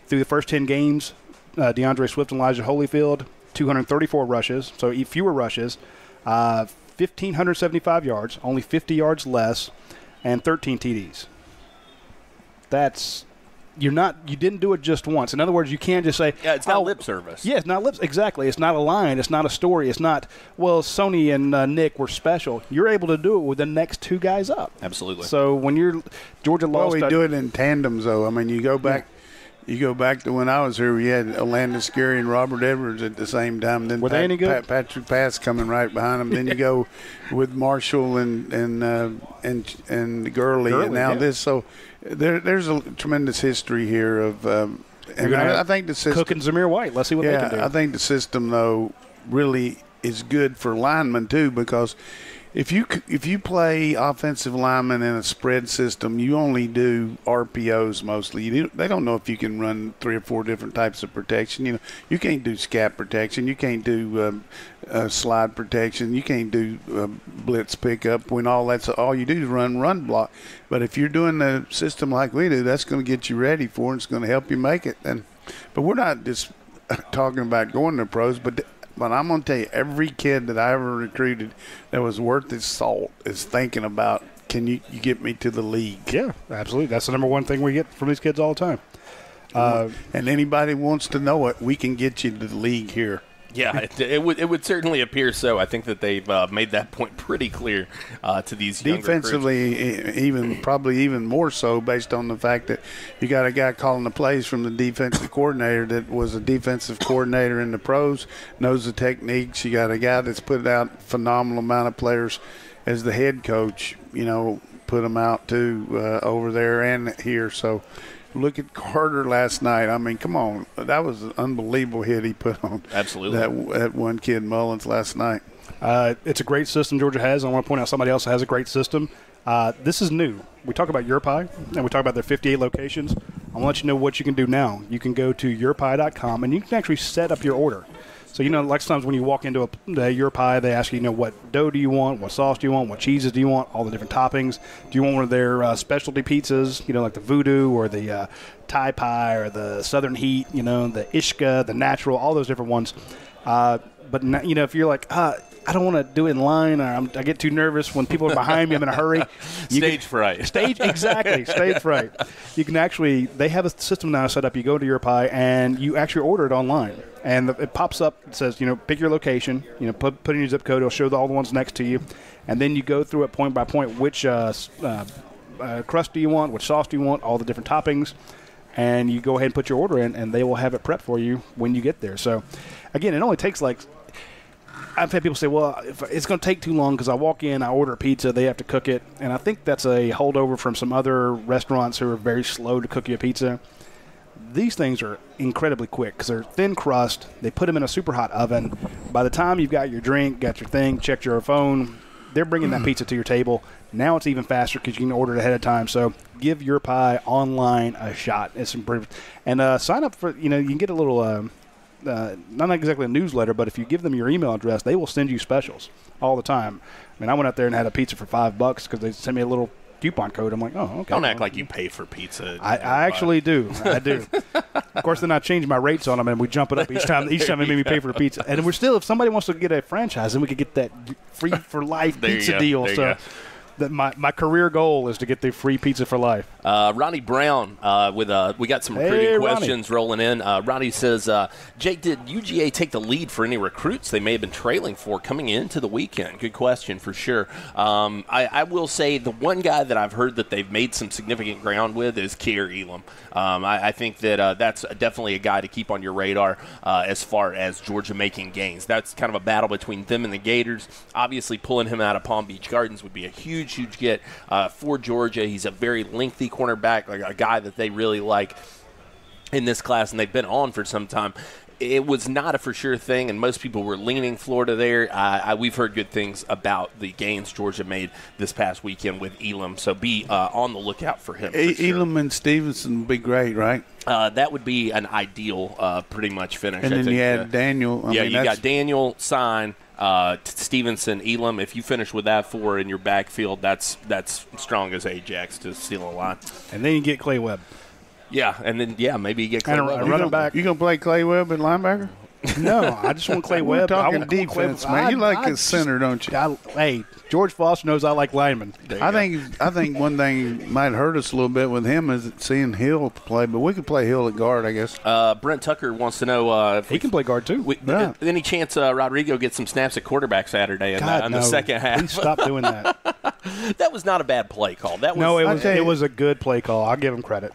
Through the first 10 games, DeAndre Swift and Elijah Holyfield, 234 rushes, so fewer rushes, 1,575 yards, only 50 yards less, and 13 TDs. You didn't do it just once. In other words, you can't just say, yeah, it's not lip service. Yeah, it's not lip. Exactly. It's not a line. It's not a story. It's not, well, Sony and Nick were special. You're able to do it with the next 2 guys up. Absolutely. So when you're Georgia lost. Well, we do it in tandems, though. I mean, you go back. Yeah. You go back to when I was here, we had Orlando Scary and Robert Edwards at the same time. Then were they any good? Patrick Pass coming right behind them. Then you go with Marshall and Gurley and now this. So there's a tremendous history here of. I think the system. Cook and Zamir White. Let's see what they can do. I think the system though really is good for linemen too because If you play offensive linemen in a spread system, you only do RPOs mostly. They don't know if you can run 3 or 4 different types of protection. You can't do scat protection. You can't do slide protection. You can't do blitz pickup when all you do is run block. But if you're doing the system like we do, that's going to get you ready for it. It's going to help you make it. But we're not just talking about going to pros, but I'm going to tell you, every kid that I ever recruited that was worth his salt is thinking about, can you get me to the league? Yeah, absolutely. That's the number one thing we get from these kids all the time. And anybody wants to know it, we can get you to the league here. Yeah, it would certainly appear so. I think that they've made that point pretty clear to these young defensively, probably even more so, based on the fact that you got a guy calling the plays from the defensive coordinator that was a defensive coordinator in the pros, knows the techniques. You got a guy that's put out phenomenal amount of players as the head coach. Put them out too over there and here. So. Look at Carter last night. I mean, come on. That was an unbelievable hit he put on. Absolutely. That one kid, Mullins, last night. It's a great system Georgia has. I want to point out somebody else has a great system. This is new. We talk about YourPie, and we talk about their 58 locations. I want to let you know what you can do now. You can go to yourpie.com, and you can actually set up your order. So, like sometimes when you walk into a YourPie, they ask you, what dough do you want, what sauce do you want, what cheeses do you want, all the different toppings. Do you want one of their specialty pizzas, like the Voodoo or the Thai Pie or the Southern Heat, the Ishka, the Natural, all those different ones. But, if you're like, I don't want to do it in line, or I get too nervous when people are behind me, I'm in a hurry. Stage fright. Exactly, stage fright. You can actually, they have a system now set up. You go to YourPie, and you actually order it online. And it pops up, it says, pick your location, put in your zip code, it'll show all the ones next to you. And then you go through it point by point, which crust do you want, which sauce do you want, all the different toppings. And you go ahead and put your order in, and they will have it prepped for you when you get there. So, again, it only takes I've had people say, well, if it's going to take too long because I walk in, I order a pizza, they have to cook it. And I think that's a holdover from some other restaurants who are very slow to cook you a pizza. These things are incredibly quick because they're thin crust. They put them in a super hot oven. By the time you've got your drink, got your thing, checked your phone, they're bringing that pizza to your table. Now it's even faster because you can order it ahead of time. So give YourPie online a shot. It's improved. And sign up for, you can get a little not exactly a newsletter, but if you give them your email address, they will send you specials all the time. I mean, I went out there and had a pizza for $5 because they sent me a little coupon code. I'm like, oh, okay. Don't act like you pay for pizza. I actually do. I do. Of course, then I change my rates on them, and we jump it up each time. Each time they make me pay for a pizza. And we're still, if somebody wants to get a franchise, then we could get that free for life pizza deal. So my career goal is to get the free pizza for life. Ronnie Brown we got some recruiting questions rolling in. Ronnie says, Jake, did UGA take the lead for any recruits they may have been trailing for coming into the weekend? Good question for sure. I will say the one guy that I've heard that they've made some significant ground with is Kier Elam. I think that that's definitely a guy to keep on your radar as far as Georgia making gains. That's kind of a battle between them and the Gators. Obviously, pulling him out of Palm Beach Gardens would be a huge get for Georgia. He's a very lengthy cornerback, like a guy that they really like in this class, and they've been on for some time. It was not a for sure thing, and most people were leaning Florida there. We've heard good things about the gains Georgia made this past weekend with Elam, so be on the lookout for him. Elam and Stevenson would be great, right? That would be an ideal pretty much finish. And then you had Daniel. You got Daniel, Sign, Stevenson, Elam. If you finish with that 4 in your backfield, that's strong as Ajax to steal a line. And then you get Clay Webb. Yeah, and then maybe you get Clay Webb. Running back. You gonna play Clay Webb at linebacker? No, I just want Clay Webb. We're talking defense, man. You like a center, don't you? Hey, George Foster knows I like linemen. I think one thing might hurt us a little bit with him is seeing Hill play, but we could play Hill at guard, I guess. Brent Tucker wants to know if he can play guard too. Any chance Rodrigo gets some snaps at quarterback Saturday in the second half? Please stop doing that. That was not a bad play call. It was a good play call. I'll give him credit.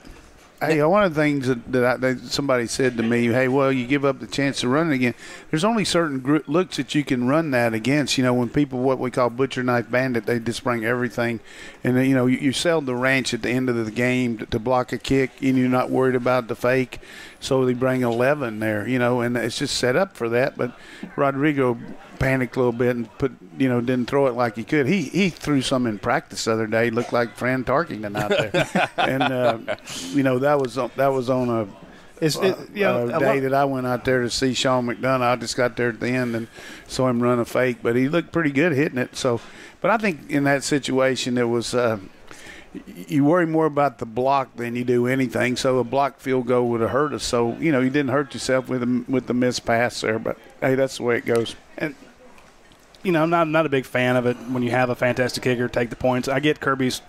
Hey, one of the things that somebody said to me, hey, well, you give up the chance to run it again. There's only certain looks that you can run that against. When people, what we call butcher knife bandit, they just bring everything. And, you sell the ranch at the end of the game to block a kick, and you're not worried about the fake. So they bring 11 there, and it's just set up for that. But Rodrigo panicked a little bit and didn't throw it like he could. He threw some in practice the other day. He looked like Fran Tarkington out there. And, that was on a day that I went out there to see Sean McDonough. I just got there at the end and saw him run a fake. But he looked pretty good hitting it. So, but I think in that situation it was you worry more about the block than you do anything. So a blocked field goal would have hurt us. So, you didn't hurt yourself with the missed pass there. But, hey, that's the way it goes. And, I'm not a big fan of it when you have a fantastic kicker take the points. I get Kirby's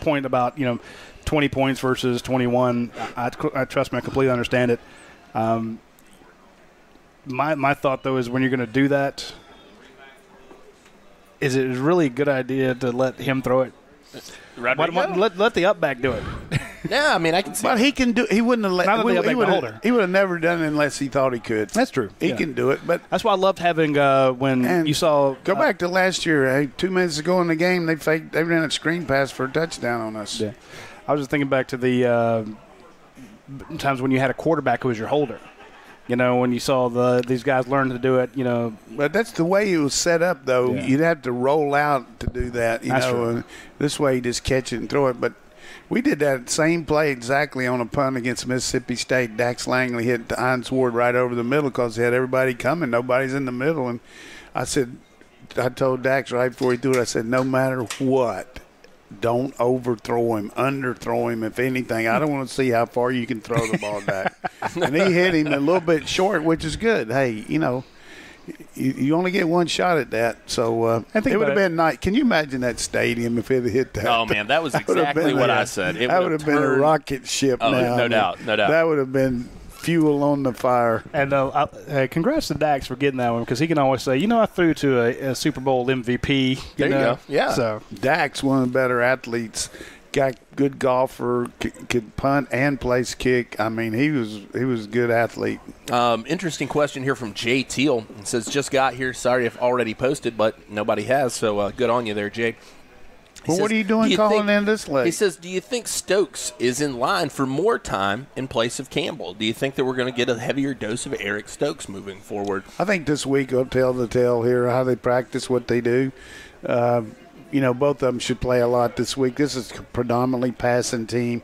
point about, 20 points versus 21. I trust me, I completely understand it. My thought, though, is when you're going to do that, is it really a good idea to let him throw it? Let the up back do it. Yeah, I mean, I can see. But he can do. He wouldn't have let. He would have never done it unless he thought he could. That's true. He can do it, but that's why I loved having when you saw. Go back to last year. Hey, 2 minutes ago in the game, they ran a screen pass for a touchdown on us. Yeah. I was just thinking back to the times when you had a quarterback who was your holder. When you saw these guys learn to do it, But that's the way it was set up, though. Yeah. You'd have to roll out to do that, That's true. This way you just catch it and throw it. But we did that same play exactly on a punt against Mississippi State. Dax Langley hit Hines Ward right over the middle because he had everybody coming. Nobody's in the middle. And I told Dax right before he threw it, I said, no matter what, don't overthrow him, underthrow him, if anything. I don't want to see how far you can throw the ball back. And he hit him a little bit short, which is good. Hey, you only get one shot at that. So I think it would have been nice. Can you imagine that stadium if it had hit that? Oh, man, that was exactly what I said. That would have been a rocket ship now. No doubt. That would have been fuel on the fire. And congrats to Dax for getting that one because he can always say, I threw to a Super Bowl MVP. There you go. Yeah. So Dax, one of the better athletes, got good golfer, could punt and place kick. I mean, he was a good athlete. Interesting question here from Jay Teal. It says, just got here. Sorry if already posted, but nobody has. So good on you there, Jay. Well, what are you doing calling in this late? He says, do you think Stokes is in line for more time in place of Campbell? Do you think that we're going to get a heavier dose of Eric Stokes moving forward? I think this week will tell the tale here, how they practice, what they do. Both of them should play a lot this week. This is a predominantly passing team.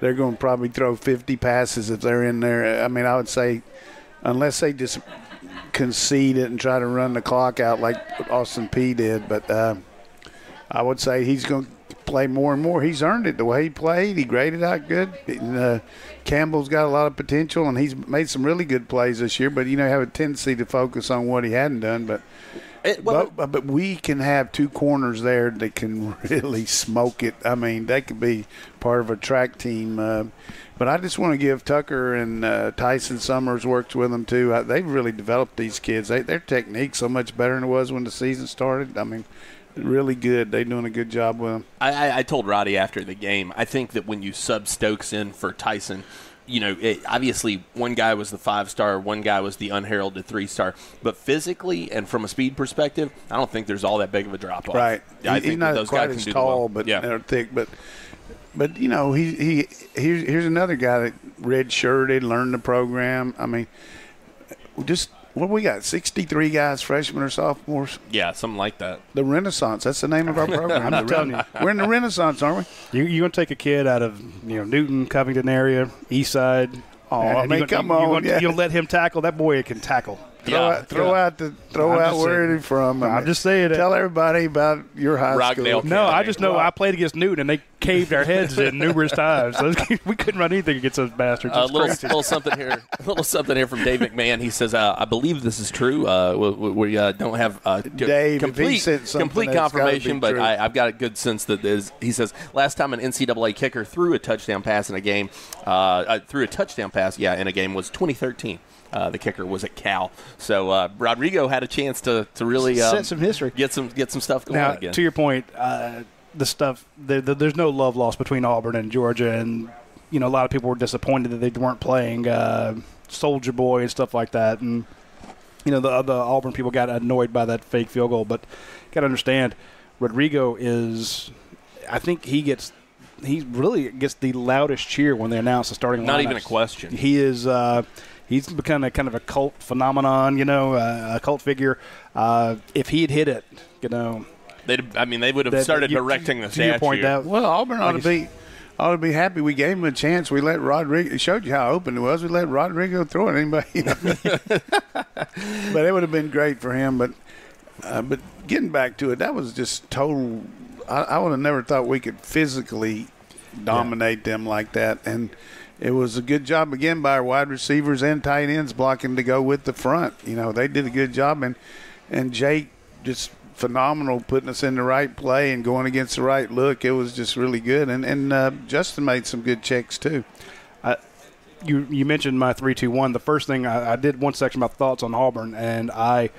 They're going to probably throw 50 passes if they're in there. I mean, I would say unless they just concede it and try to run the clock out like Austin Peay did. But I would say he's going to play more and more. He's earned it the way he played. He graded out good. And, Campbell's got a lot of potential, and he's made some really good plays this year. But, have a tendency to focus on what he hadn't done. But we can have two corners there that can really smoke it. I mean, they could be part of a track team. But I just want to give Tucker and Tyson Summers works with them too. They've really developed these kids. Their technique's so much better than it was when the season started. I mean, really good. They're doing a good job with them. I told Roddy after the game, I think that when you sub Stokes in for Tyson, obviously one guy was the 5-star, one guy was the unheralded 3-star. But physically and from a speed perspective, I don't think there's all that big of a drop-off. Right. I think he's not those quite guys as can tall, do the well. but thick. But here's another guy that red-shirted, learned the program. I mean, what we got, 63 guys, freshmen or sophomores? Yeah, something like that. The Renaissance. That's the name of our program. I'm telling you. We're in the Renaissance, aren't we? You're going to take a kid out of Newton, Covington area, East Side. Oh, I mean, come on. You'll let him tackle. That boy can tackle. Throw out where he's from. I'm just saying it. Tell everybody about your high Rockdale school. No, I just know I played against Newton, and they caved our heads in numerous times. So we couldn't run anything against those bastards. Little something here from Dave McMahon. He says, I believe this is true. We don't have Dave, complete confirmation, but I've got a good sense that he says, last time an NCAA kicker threw a touchdown pass in a game, in a game was 2013. The kicker was at Cal. So Rodrigo had a chance to really set some history, get some stuff going now, again. To your point, the stuff there's no love lost between Auburn and Georgia, and a lot of people were disappointed that they weren't playing Soldier Boy and stuff like that. And, the Auburn people got annoyed by that fake field goal. But you got to understand, Rodrigo I think he really gets the loudest cheer when they announce the starting lineups. Not even a question. He is he's become kind of a cult phenomenon, a cult figure. If he had hit it, they would have started directing the statue. Well, Auburn ought to be happy we gave him a chance. We let Rodrigo – it showed you how open it was. We let Rodrigo throw it anybody. But it would have been great for him. But getting back to it, that was just total – I would have never thought we could physically dominate them like that. And it was a good job, again, by our wide receivers and tight ends blocking to go with the front. They did a good job. And Jake just – phenomenal putting us in the right play and going against the right look. It was just really good. And Justin made some good checks too. You mentioned my 3-2-1. The first thing I did one section about thoughts on Auburn, and I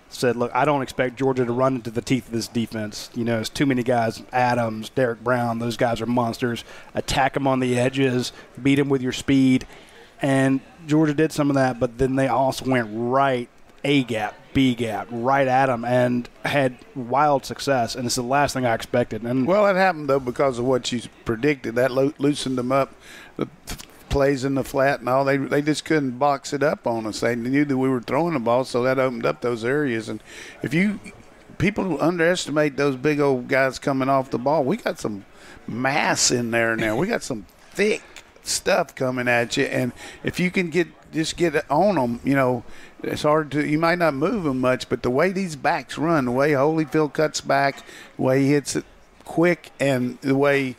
said, look, I don't expect Georgia to run into the teeth of this defense. It's too many guys. Adams, Derek Brown, those guys are monsters. Attack them on the edges, beat them with your speed. And Georgia did some of that, but then they also went right A-gap, B-gap, right at them, and had wild success. And it's the last thing I expected. And well, it happened, though, because of what you predicted. That loosened them up, the plays in the flat and all. They just couldn't box it up on us. They knew that we were throwing the ball, so that opened up those areas. And people underestimate those big old guys coming off the ball. We got some mass in there now. We got some thick stuff coming at you. And if you can just get on them, it's hard to – you might not move them much, but the way these backs run, the way Holyfield cuts back, the way he hits it quick, and the way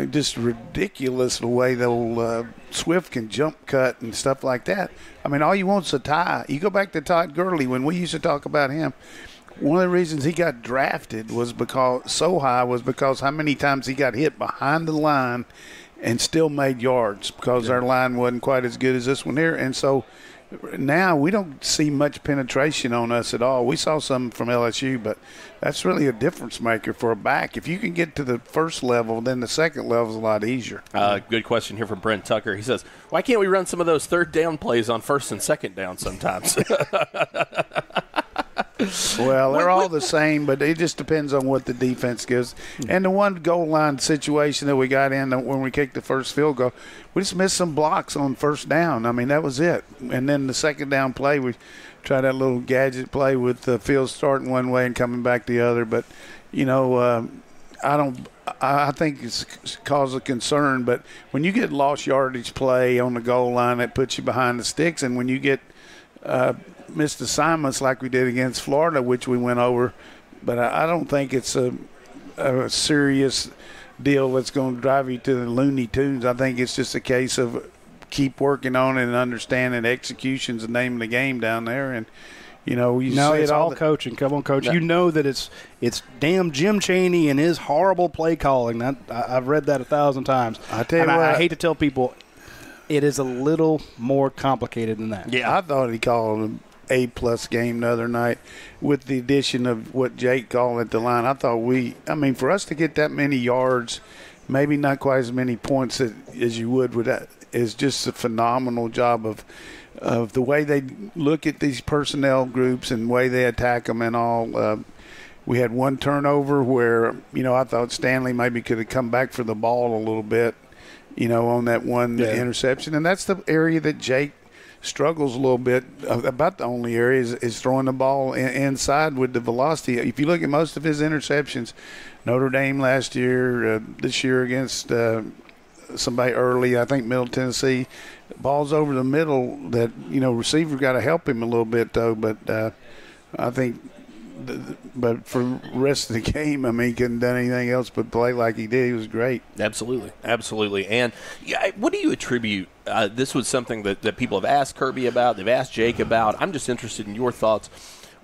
just ridiculous the way the Swift can jump cut and stuff like that. I mean, all you want is a tie. You go back to Todd Gurley when we used to talk about him. One of the reasons he got drafted was because how many times he got hit behind the line and still made yards because our line wasn't quite as good as this one here. And so – now we don't see much penetration on us at all. We saw some from LSU, but that's really a difference maker for a back. If you can get to the first level, then the second level is a lot easier. Good question here from Brent Tucker. He says, why can't we run some of those third down plays on first and second down sometimes? Well, they're all the same, but it just depends on what the defense gives. And the one goal line situation that we got in when we kicked the first field goal, we just missed some blocks on first down. I mean, that was it. And then the second down play, we tried that little gadget play with the field starting one way and coming back the other. But, I think it's cause of concern. But when you get lost yardage play on the goal line, it puts you behind the sticks. And when you get missed assignments like we did against Florida, which we went over, but I don't think it's a serious deal that's going to drive you to the Looney Tunes. I think it's just a case of keep working on it and understanding execution's the name of the game down there. And it's all coaching. Come on, Coach. No. You know that it's damn Jim Chaney and his horrible play calling. I've read that 1,000 times. I tell you what, I hate to tell people it is a little more complicated than that. Yeah, I thought he called an A-plus game the other night with the addition of what Jake called at the line. I thought for us to get that many yards, maybe not quite as many points as you would with that, is just a phenomenal job of the way they look at these personnel groups and the way they attack them and all. We had one turnover where, I thought Stanley maybe could have come back for the ball a little bit, on that one interception. And that's the area that Jake struggles a little bit. About the only area is throwing the ball inside with the velocity. If you look at most of his interceptions, Notre Dame last year, this year against somebody early, I think Middle Tennessee, balls over the middle that, receiver got to help him a little bit, though. But I think but for the rest of the game, he couldn't have done anything else but play like he did. He was great. Absolutely. And what do you attribute? This was something that people have asked Kirby about. They've asked Jake about. I'm just interested in your thoughts.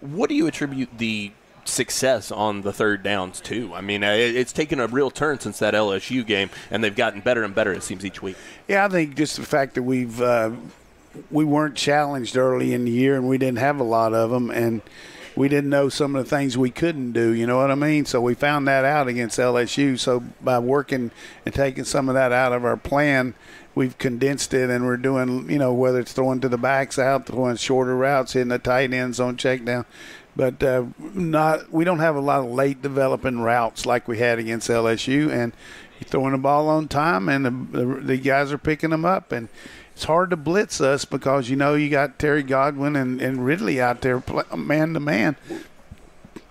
What do you attribute the success on the third downs to? It's taken a real turn since that LSU game, and they've gotten better and better, it seems, each week. Yeah, I think just the fact that we weren't challenged early in the year and we didn't have a lot of them, and we didn't know some of the things we couldn't do. You know what I mean? So we found that out against LSU. So by working and taking some of that out of our plan, we've condensed it, and we're doing, whether it's throwing to the backs out, throwing shorter routes, hitting the tight end zone check down. But we don't have a lot of late developing routes like we had against LSU, and you're throwing the ball on time, and the guys are picking them up. And it's hard to blitz us because, you got Terry Godwin and Ridley out there man-to-man.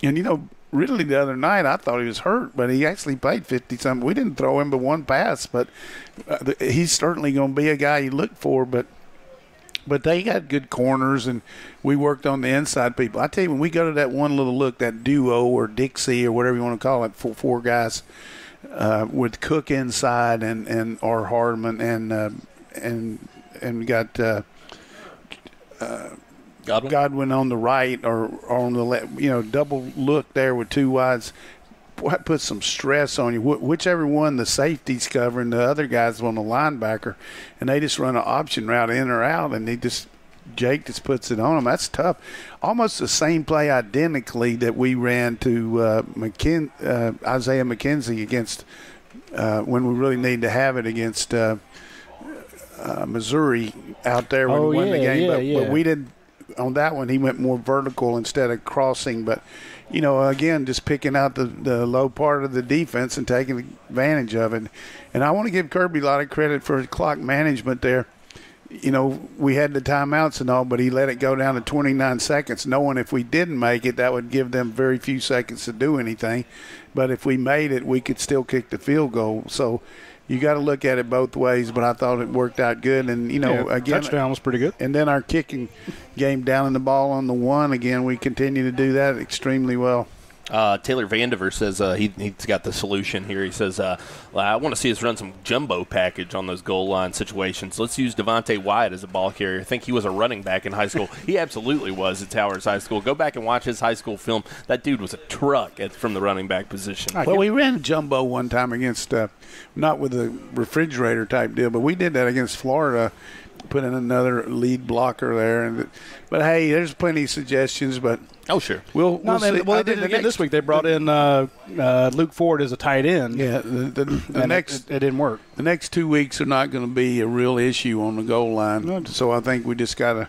And, Ridley the other night, I thought he was hurt, but he actually played 50-something. We didn't throw him but one pass, but he's certainly going to be a guy you look for. But they got good corners, and we worked on the inside people. I tell you, when we go to that one little look, that duo or Dixie or whatever you want to call it, four guys with Cook inside and or Hardman and we got Godwin on the right or on the left, double look there with two wides. Put some stress on you. Whichever one the safety's covering, the other guy's on the linebacker, and they just run an option route in or out, and Jake just puts it on them. That's tough. Almost the same play identically that we ran to Isaiah McKenzie against when we really need to have it against Missouri out there when we won the game. But we didn't. On that one, he went more vertical instead of crossing. But, again, just picking out the low part of the defense and taking advantage of it. And I want to give Kirby a lot of credit for his clock management there. We had the timeouts and all, but he let it go down to 29 seconds, knowing if we didn't make it, that would give them very few seconds to do anything. But if we made it, we could still kick the field goal. So you got to look at it both ways, but I thought it worked out good. And, again, touchdown was pretty good. And then our kicking game, down in the ball on the one, again, we continue to do that extremely well. Taylor Vandiver says he's got the solution here. He says, I want to see us run some jumbo package on those goal line situations. Let's use Devontae Wyatt as a ball carrier. I think he was a running back in high school. He absolutely was at Towers High School. Go back and watch his high school film. That dude was a truck from the running back position. Well, we ran jumbo one time against, not with a refrigerator type deal, but we did that against Florida. Put in another lead blocker there, but hey, there's plenty of suggestions. But sure, we'll see. They did it again this week. They brought in Luke Ford as a tight end. Yeah, the next it didn't work. The next 2 weeks are not going to be a real issue on the goal line. So I think we just got to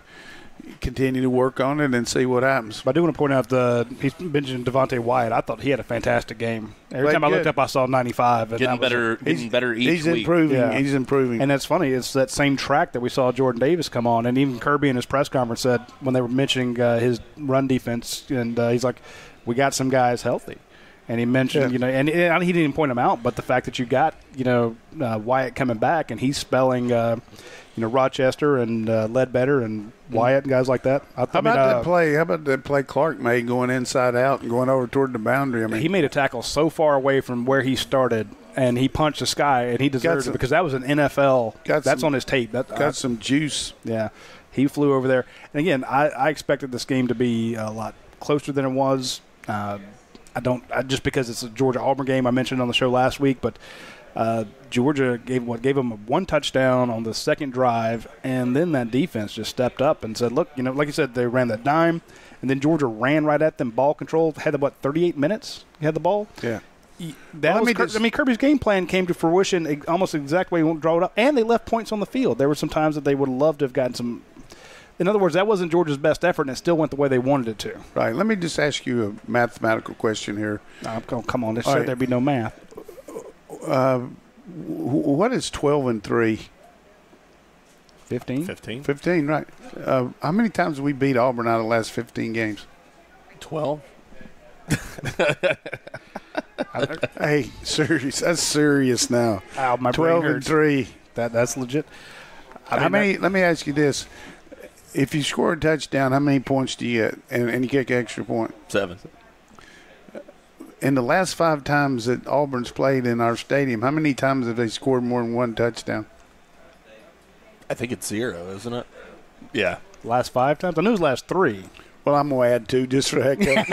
continue to work on it and see what happens. But I do want to point out he's mentioned Devontae Wyatt. I thought he had a fantastic game. Every time I looked up, I saw 95. And getting better each he's week. Improving. Yeah. He's improving. And that's funny. It's that same track that we saw Jordan Davis come on. And even Kirby in his press conference said when they were mentioning his run defense, and he's like, we got some guys healthy. And he mentioned, and he didn't even point them out, but the fact that you got, Wyatt coming back and he's spelling, Rochester and Ledbetter and Wyatt and guys like that. How about that play Clark made going inside out and going over toward the boundary? I mean, he made a tackle so far away from where he started, and he punched the sky, and he deserved it because that was an NFL. That's on his tape. Got some juice. Yeah, he flew over there. And again, I expected this game to be a lot closer than it was. Just because it's a Georgia-Auburn game I mentioned on the show last week, but Georgia gave them one touchdown on the second drive, and then that defense just stepped up and said, look, like you said, they ran that dime, and then Georgia ran right at them, ball control, had 38 minutes he had the ball? Yeah. Kirby's game plan came to fruition almost the exact way he wanted to draw it up, and they left points on the field. There were some times that they would have loved to have gotten some. In other words, that wasn't Georgia's best effort, and it still went the way they wanted it to. Right. Let me just ask you a mathematical question here. Come on. They said there'd be no math. What is 12 and 3? 15. 15, right. How many times have we beat Auburn out of the last 15 games? 12. Hey, serious. That's serious now. 12 and 3. That's legit. Let me ask you this. If you score a touchdown, how many points do you get? And you kick an extra point? 7. In the last 5 times that Auburn's played in our stadium, how many times have they scored more than one touchdown? I think it's 0, isn't it? Yeah. Last 5 times? I knew it was last 3. Well, I'm going to add 2 just for heck of it.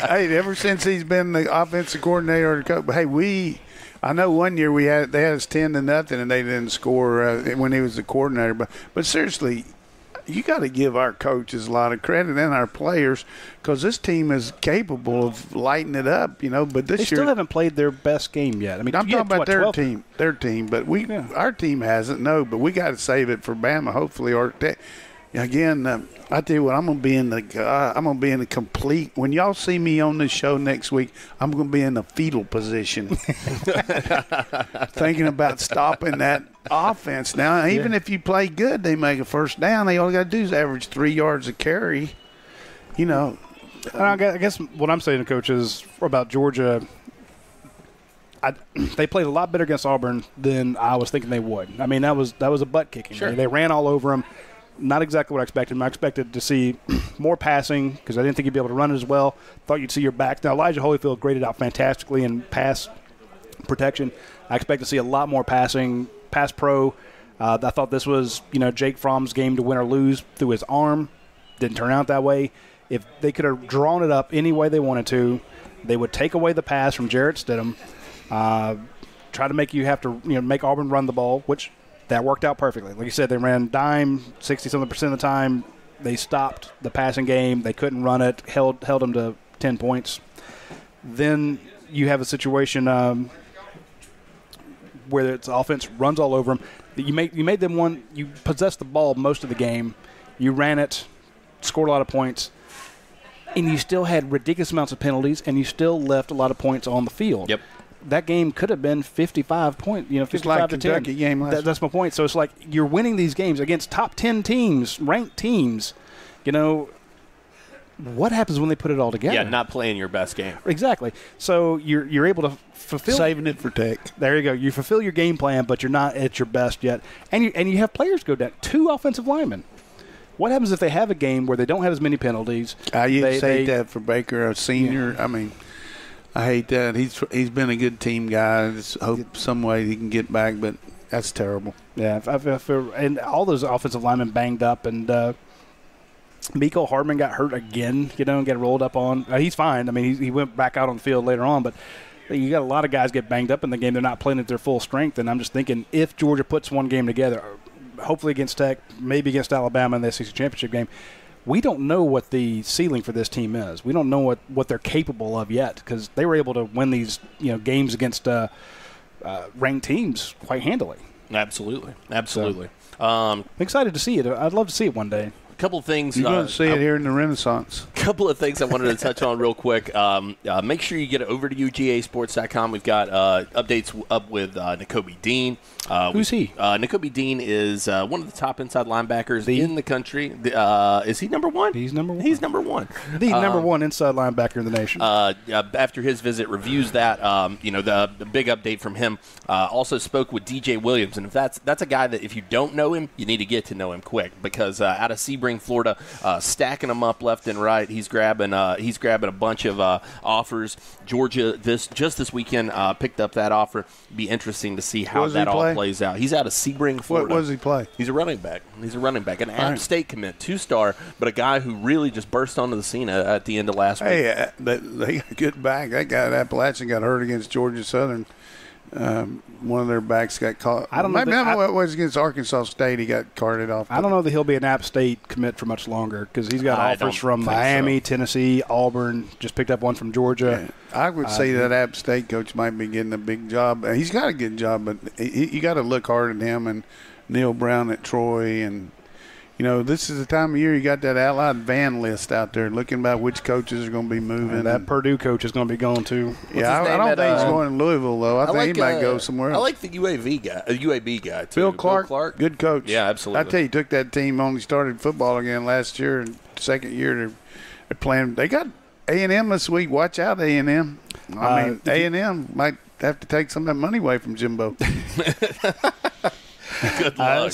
Hey, ever since he's been the offensive coordinator or the coach, hey, I know one year they had us 10-0 and they didn't score when he was the coordinator. But seriously, you got to give our coaches a lot of credit and our players because this team is capable of lighting it up, But this They still haven't played their best game yet. I mean, I'm talking about their team, but our team hasn't. No, but we got to save it for Bama, hopefully. Or again, I tell you what, I'm gonna be in the complete. When y'all see me on this show next week, I'm gonna be in the fetal position, thinking about stopping that offense. Now, even if you play good, they make a first down. They all got to do is average 3 yards a carry. I guess what I'm saying to Coach is about Georgia. They played a lot better against Auburn than I was thinking they would. I mean, that was a butt kicking. Sure. They ran all over them. Not exactly what I expected. I expected to see more passing because I didn't think you'd be able to run it as well. Thought you'd see your back. Now, Elijah Holyfield graded out fantastically in pass protection. I expect to see a lot more passing, pass pro. I thought this was, Jake Fromm's game to win or lose through his arm. Didn't turn out that way. If they could have drawn it up any way they wanted to, they would take away the pass from Jarrett Stidham, try to make you have to, make Auburn run the ball, which that worked out perfectly. Like you said, they ran dime 60-something% of the time. They stopped the passing game. They couldn't run it, held them to 10 points. Then you have a situation where its offense runs all over them. You made them you possessed the ball most of the game. You ran it, scored a lot of points, and you still had ridiculous amounts of penalties, and you still left a lot of points on the field. Yep. That game could have been 55 points, 55 like to Kentucky 10. Game That's my point. So it's like you're winning these games against top 10 teams, ranked teams. What happens when they put it all together? Yeah, not playing your best game. Exactly. So you're able to fulfill. Saving it for Tech. There you go. You fulfill your game plan, but you're not at your best yet. And you have players go down. 2 offensive linemen. What happens if they have a game where they don't have as many penalties? I used to hate that for Baker, a senior. Yeah. I mean, I hate that. He's been a good team guy. I just hope some way he can get back, but that's terrible. Yeah, and all those offensive linemen banged up, and Miko Hardman got hurt again, and got rolled up on. He's fine. I mean, he went back out on the field later on, but you got a lot of guys get banged up in the game. They're not playing at their full strength, and I'm just thinking if Georgia puts one game together, hopefully against Tech, maybe against Alabama in the SEC championship game, we don't know what the ceiling for this team is. We don't know what they're capable of yet because they were able to win these games against ranked teams quite handily. Absolutely. So, I'm excited to see it. I'd love to see it one day. Couple things. You're going to see it here in the Renaissance. Couple of things I wanted to touch on real quick. Make sure you get over to UGASports.com. We've got updates up with Nakobe Dean. Who's he? Nakobe Dean is one of the top inside linebackers in the country. Is he number one? He's number one. He's number one. The number one inside linebacker in the nation. After his visit, reviews that. The big update from him. Also spoke with DJ Williams, and if that's a guy that if you don't know him, you need to get to know him quick because out of Sebring, Florida, stacking them up left and right. He's grabbing a bunch of offers. Georgia this weekend picked up that offer. Be interesting to see how that all plays out. He's out of Sebring, Florida. What does he play? He's a running back. An App State commit, 2-star, but a guy who really just burst onto the scene at the end of last week. Hey, they got a good back. That guy at Appalachian got hurt against Georgia Southern. One of their backs got caught. I don't know. Maybe it was against Arkansas State. He got carted off. I don't know that he'll be an App State commit for much longer because he's got offers from Miami, Tennessee, Auburn. Just picked up one from Georgia. Yeah. I would say that App State coach might be getting a big job. He's got a good job, but you got to look hard at him and Neil Brown at Troy and. This is the time of year you got that Allied van list out there looking about which coaches are going to be moving. And that Purdue coach is going to be going too. Yeah, I don't think he's going to Louisville, though. I think he might go somewhere else. I like the UAB guy, too. Bill Clark, good coach. Yeah, absolutely. I tell you, he took that team on. He started football again last year. And second year, they're playing. They got A&M this week. Watch out, A&M. I mean, A&M might have to take some of that money away from Jimbo. Good luck.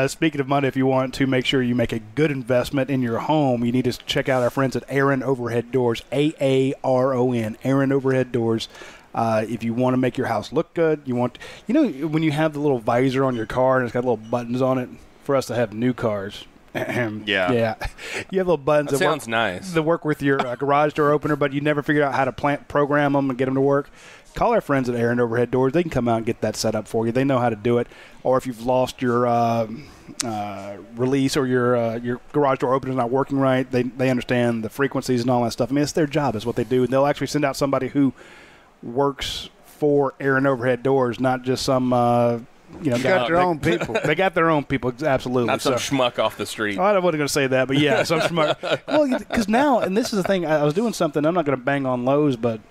Speaking of money, if you want to make sure you make a good investment in your home, you need to check out our friends at Aaron Overhead Doors, AARON, Aaron Overhead Doors. If you want to make your house look good, when you have the little visor on your car and it's got little buttons on it, for us to have new cars. Yeah. You have little buttons that sounds nice. That work with your garage door opener, but you never figured out how to program them and get them to work. call our friends at Air and Overhead Doors. They can come out and get that set up for you. They know how to do it. Or if you've lost your release or your garage door opener is not working right, they understand the frequencies and all that stuff. I mean, it's their job. Is what they do. And they'll actually send out somebody who works for Air and Overhead Doors, not just some got their own people. They got their own people, absolutely. Not some schmuck off the street. I wasn't going to say that, but yeah, some schmuck. Well, because now, and this is the thing, I was doing something, I'm not going to bang on Lowe's, but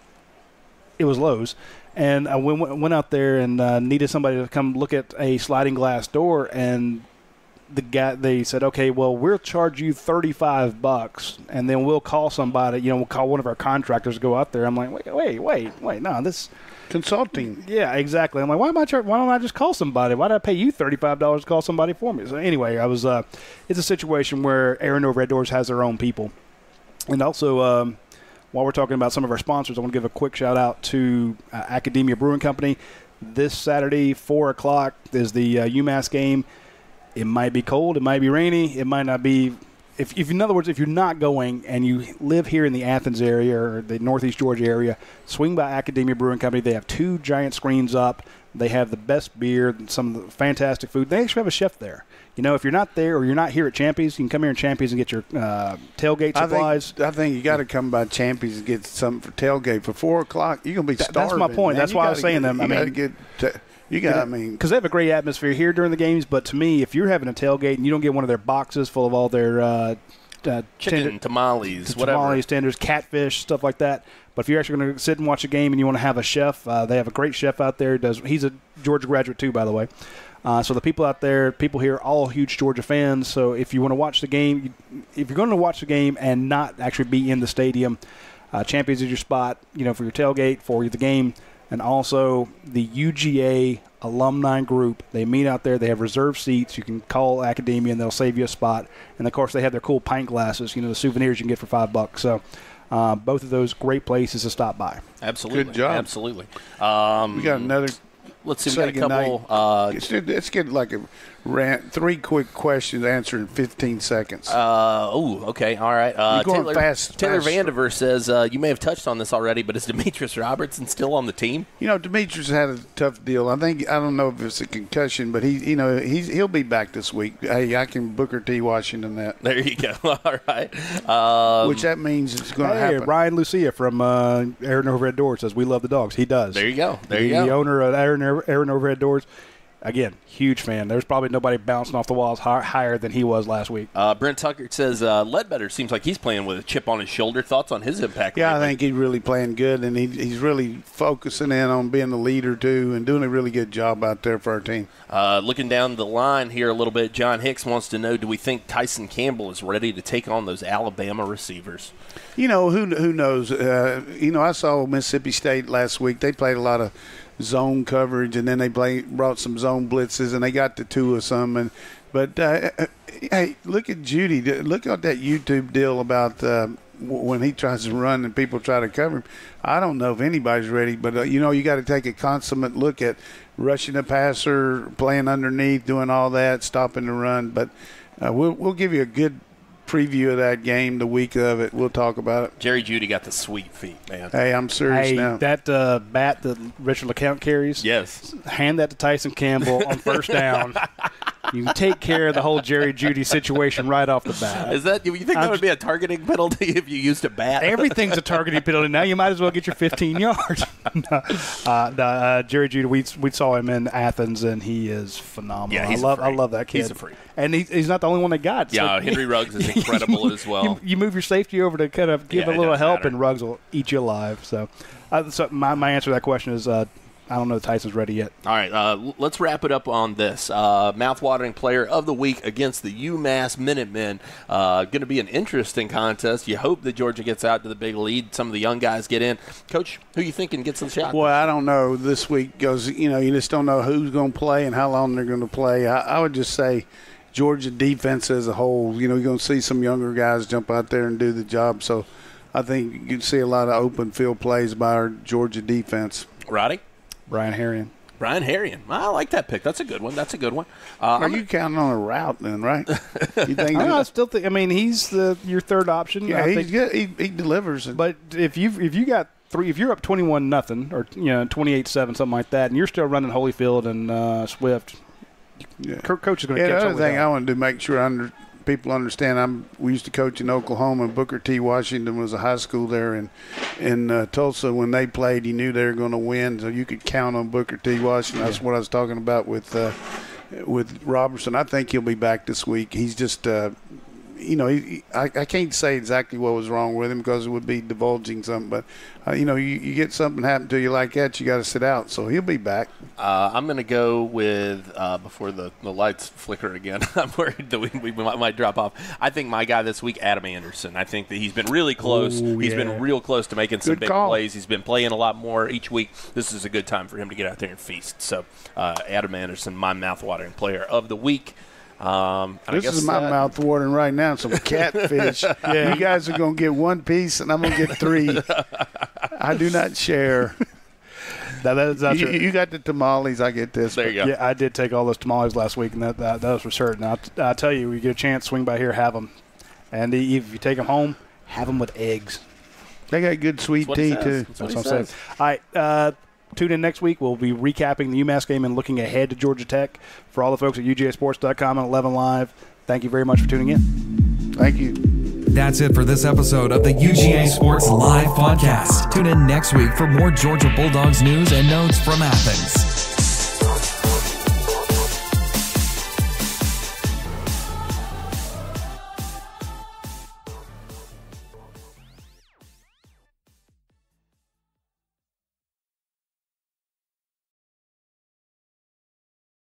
it was Lowe's. And I went out there and needed somebody to come look at a sliding glass door, and they said, okay, well, we'll charge you $35, and then we'll call somebody, we'll call one of our contractors to go out there. I'm like, wait, no, this consulting. Yeah, exactly. I'm like, why don't I just call somebody? Why did I pay you $35 to call somebody for me? So anyway, it's a situation where Air and Overhead Doors has their own people. And also, while we're talking about some of our sponsors, I want to give a quick shout out to Academia Brewing Company. This Saturday, 4 o'clock, is the UMass game. It might be cold. It might be rainy. It might not be. If in other words, if you're not going and you live here in the Athens area or the Northeast Georgia area, swing by Academia Brewing Company. They have 2 giant screens up. They have the best beer, some of the fantastic food. They actually have a chef there. If you're not there or you're not here at Champions, you can come here in Champions and get your tailgate supplies. I think you got to come by Champions and get something for tailgate. For 4 o'clock, you're going to be starving. That's my point. That's why I was saying them. Because they have a great atmosphere here during the games, but to me, if you're having a tailgate and you don't get one of their boxes full of all their chicken, tamales, whatever. Tamales, tenders, catfish, stuff like that. But if you're actually going to sit and watch a game and you want to have a chef, they have a great chef out there. He's a Georgia graduate too, by the way. So the people out there, people here, all huge Georgia fans. So if you want to watch the game, if you're going to watch the game and not actually be in the stadium, Champions is your spot, for your tailgate, for the game. And also the UGA alumni group. They meet out there. They have reserved seats. You can call Academia, and they'll save you a spot. And, of course, they have their cool pint glasses, the souvenirs you can get for $5. So both of those great places to stop by. Absolutely. Good job. Absolutely. We got another. Let's see. We got a couple. Let's get like a rant. 3 quick questions answered in 15 seconds. Okay. All right. You're going fast. Taylor Vandiver says, you may have touched on this already, but is Demetrius Robertson still on the team? Demetrius had a tough deal. I don't know if it's a concussion, but he'll be back this week. Hey, I can Booker T. Washington that. There you go. All right. Which that means it's going to happen. Ryan Lucia from Air and Overhead Doors says, we love the Dogs. He does. There you go. The owner of Air and Overhead Doors. Again, huge fan. There's probably nobody bouncing off the walls higher than he was last week. Brent Tucker says Ledbetter seems like he's playing with a chip on his shoulder. Thoughts on his impact? Yeah, lately? I think he's really playing good, and he's really focusing in on being the leader, too, and doing a really good job out there for our team. Looking down the line here a little bit, John Hicks wants to know, do we think Tyson Campbell is ready to take on those Alabama receivers? Who knows? I saw Mississippi State last week. They played a lot of zone coverage, and then they brought some zone blitzes, and they got the 2 of some. But hey, look at Judy. Look at that YouTube deal about when he tries to run and people try to cover him. I don't know if anybody's ready, but you got to take a consummate look at rushing the passer, playing underneath, doing all that, stopping the run. But we'll give you a good preview of that game the week of it. We'll talk about it. Jerry Jeudy got the sweet feet, man. Hey, I'm serious now. That bat that Richard LeCount carries, yes, hand that to Tyson Campbell on first down. You can take care of the whole Jerry Jeudy situation right off the bat. Is that you think that would be a targeting penalty if you used a bat? Everything's a targeting penalty now. You might as well get your 15 yards. Jerry Jeudy, we saw him in Athens, and he is phenomenal. Yeah, I love that kid. He's a freak. And he's not the only one they got. It's Henry Ruggs is incredible as well. You move your safety over to kind of give a little help, and Ruggs will eat you alive. So my answer to that question is I don't know if Tyson's ready yet. All right, let's wrap it up on this. Mouthwatering player of the week against the UMass Minutemen. Going to be an interesting contest. You hope that Georgia gets out to the big lead. Some of the young guys get in. Coach, who you thinking gets the shot? Well, I don't know this week because, you just don't know who's going to play and how long they're going to play. I would just say Georgia defense as a whole. You're going to see some younger guys jump out there and do the job. So I think you can see a lot of open field plays by our Georgia defense. Roddy? Brian Harrion. I like that pick. That's a good one. Are you counting on a route then, right? You think? I still think. I mean, he's your third option. Yeah, he's good. He delivers. But if you got if you're up 21-0 or 28-7, something like that, and you're still running Holyfield and Swift, coach is going to catch up. Another thing I want to do, make sure people understand. We used to coach in Oklahoma. Booker T. Washington was a high school there, and in Tulsa when they played, you knew they were going to win, so you could count on Booker T. Washington. That's what I was talking about with Robertson. I think he'll be back this week. He's just I can't say exactly what was wrong with him because it would be divulging something, but you get something happen to you like that, you got to sit out. So he'll be back. I'm going to go with before the lights flicker again. I'm worried that we might drop off. I think my guy this week, Adam Anderson. I think that he's been really close. He's been real close to making some big plays. He's been playing a lot more each week. This is a good time for him to get out there and feast. So Adam Anderson, my mouth-watering player of the week. This is my mouth watering right now. Some catfish. You guys are going to get one piece, and I'm going to get 3. I do not share. That's not true. You got the tamales. I get this. There you go. Yeah, I did take all those tamales last week, and that was for certain. I'll tell you, when you get a chance, swing by here, have them. And if you take them home, have them with eggs. They got good sweet tea, too. That's what I'm saying. All right. Tune in next week. We'll be recapping the UMass game and looking ahead to Georgia Tech. For all the folks at UGASports.com and 11 Live, thank you very much for tuning in. Thank you. That's it for this episode of the UGA Sports Live Podcast. Tune in next week for more Georgia Bulldogs news and notes from Athens.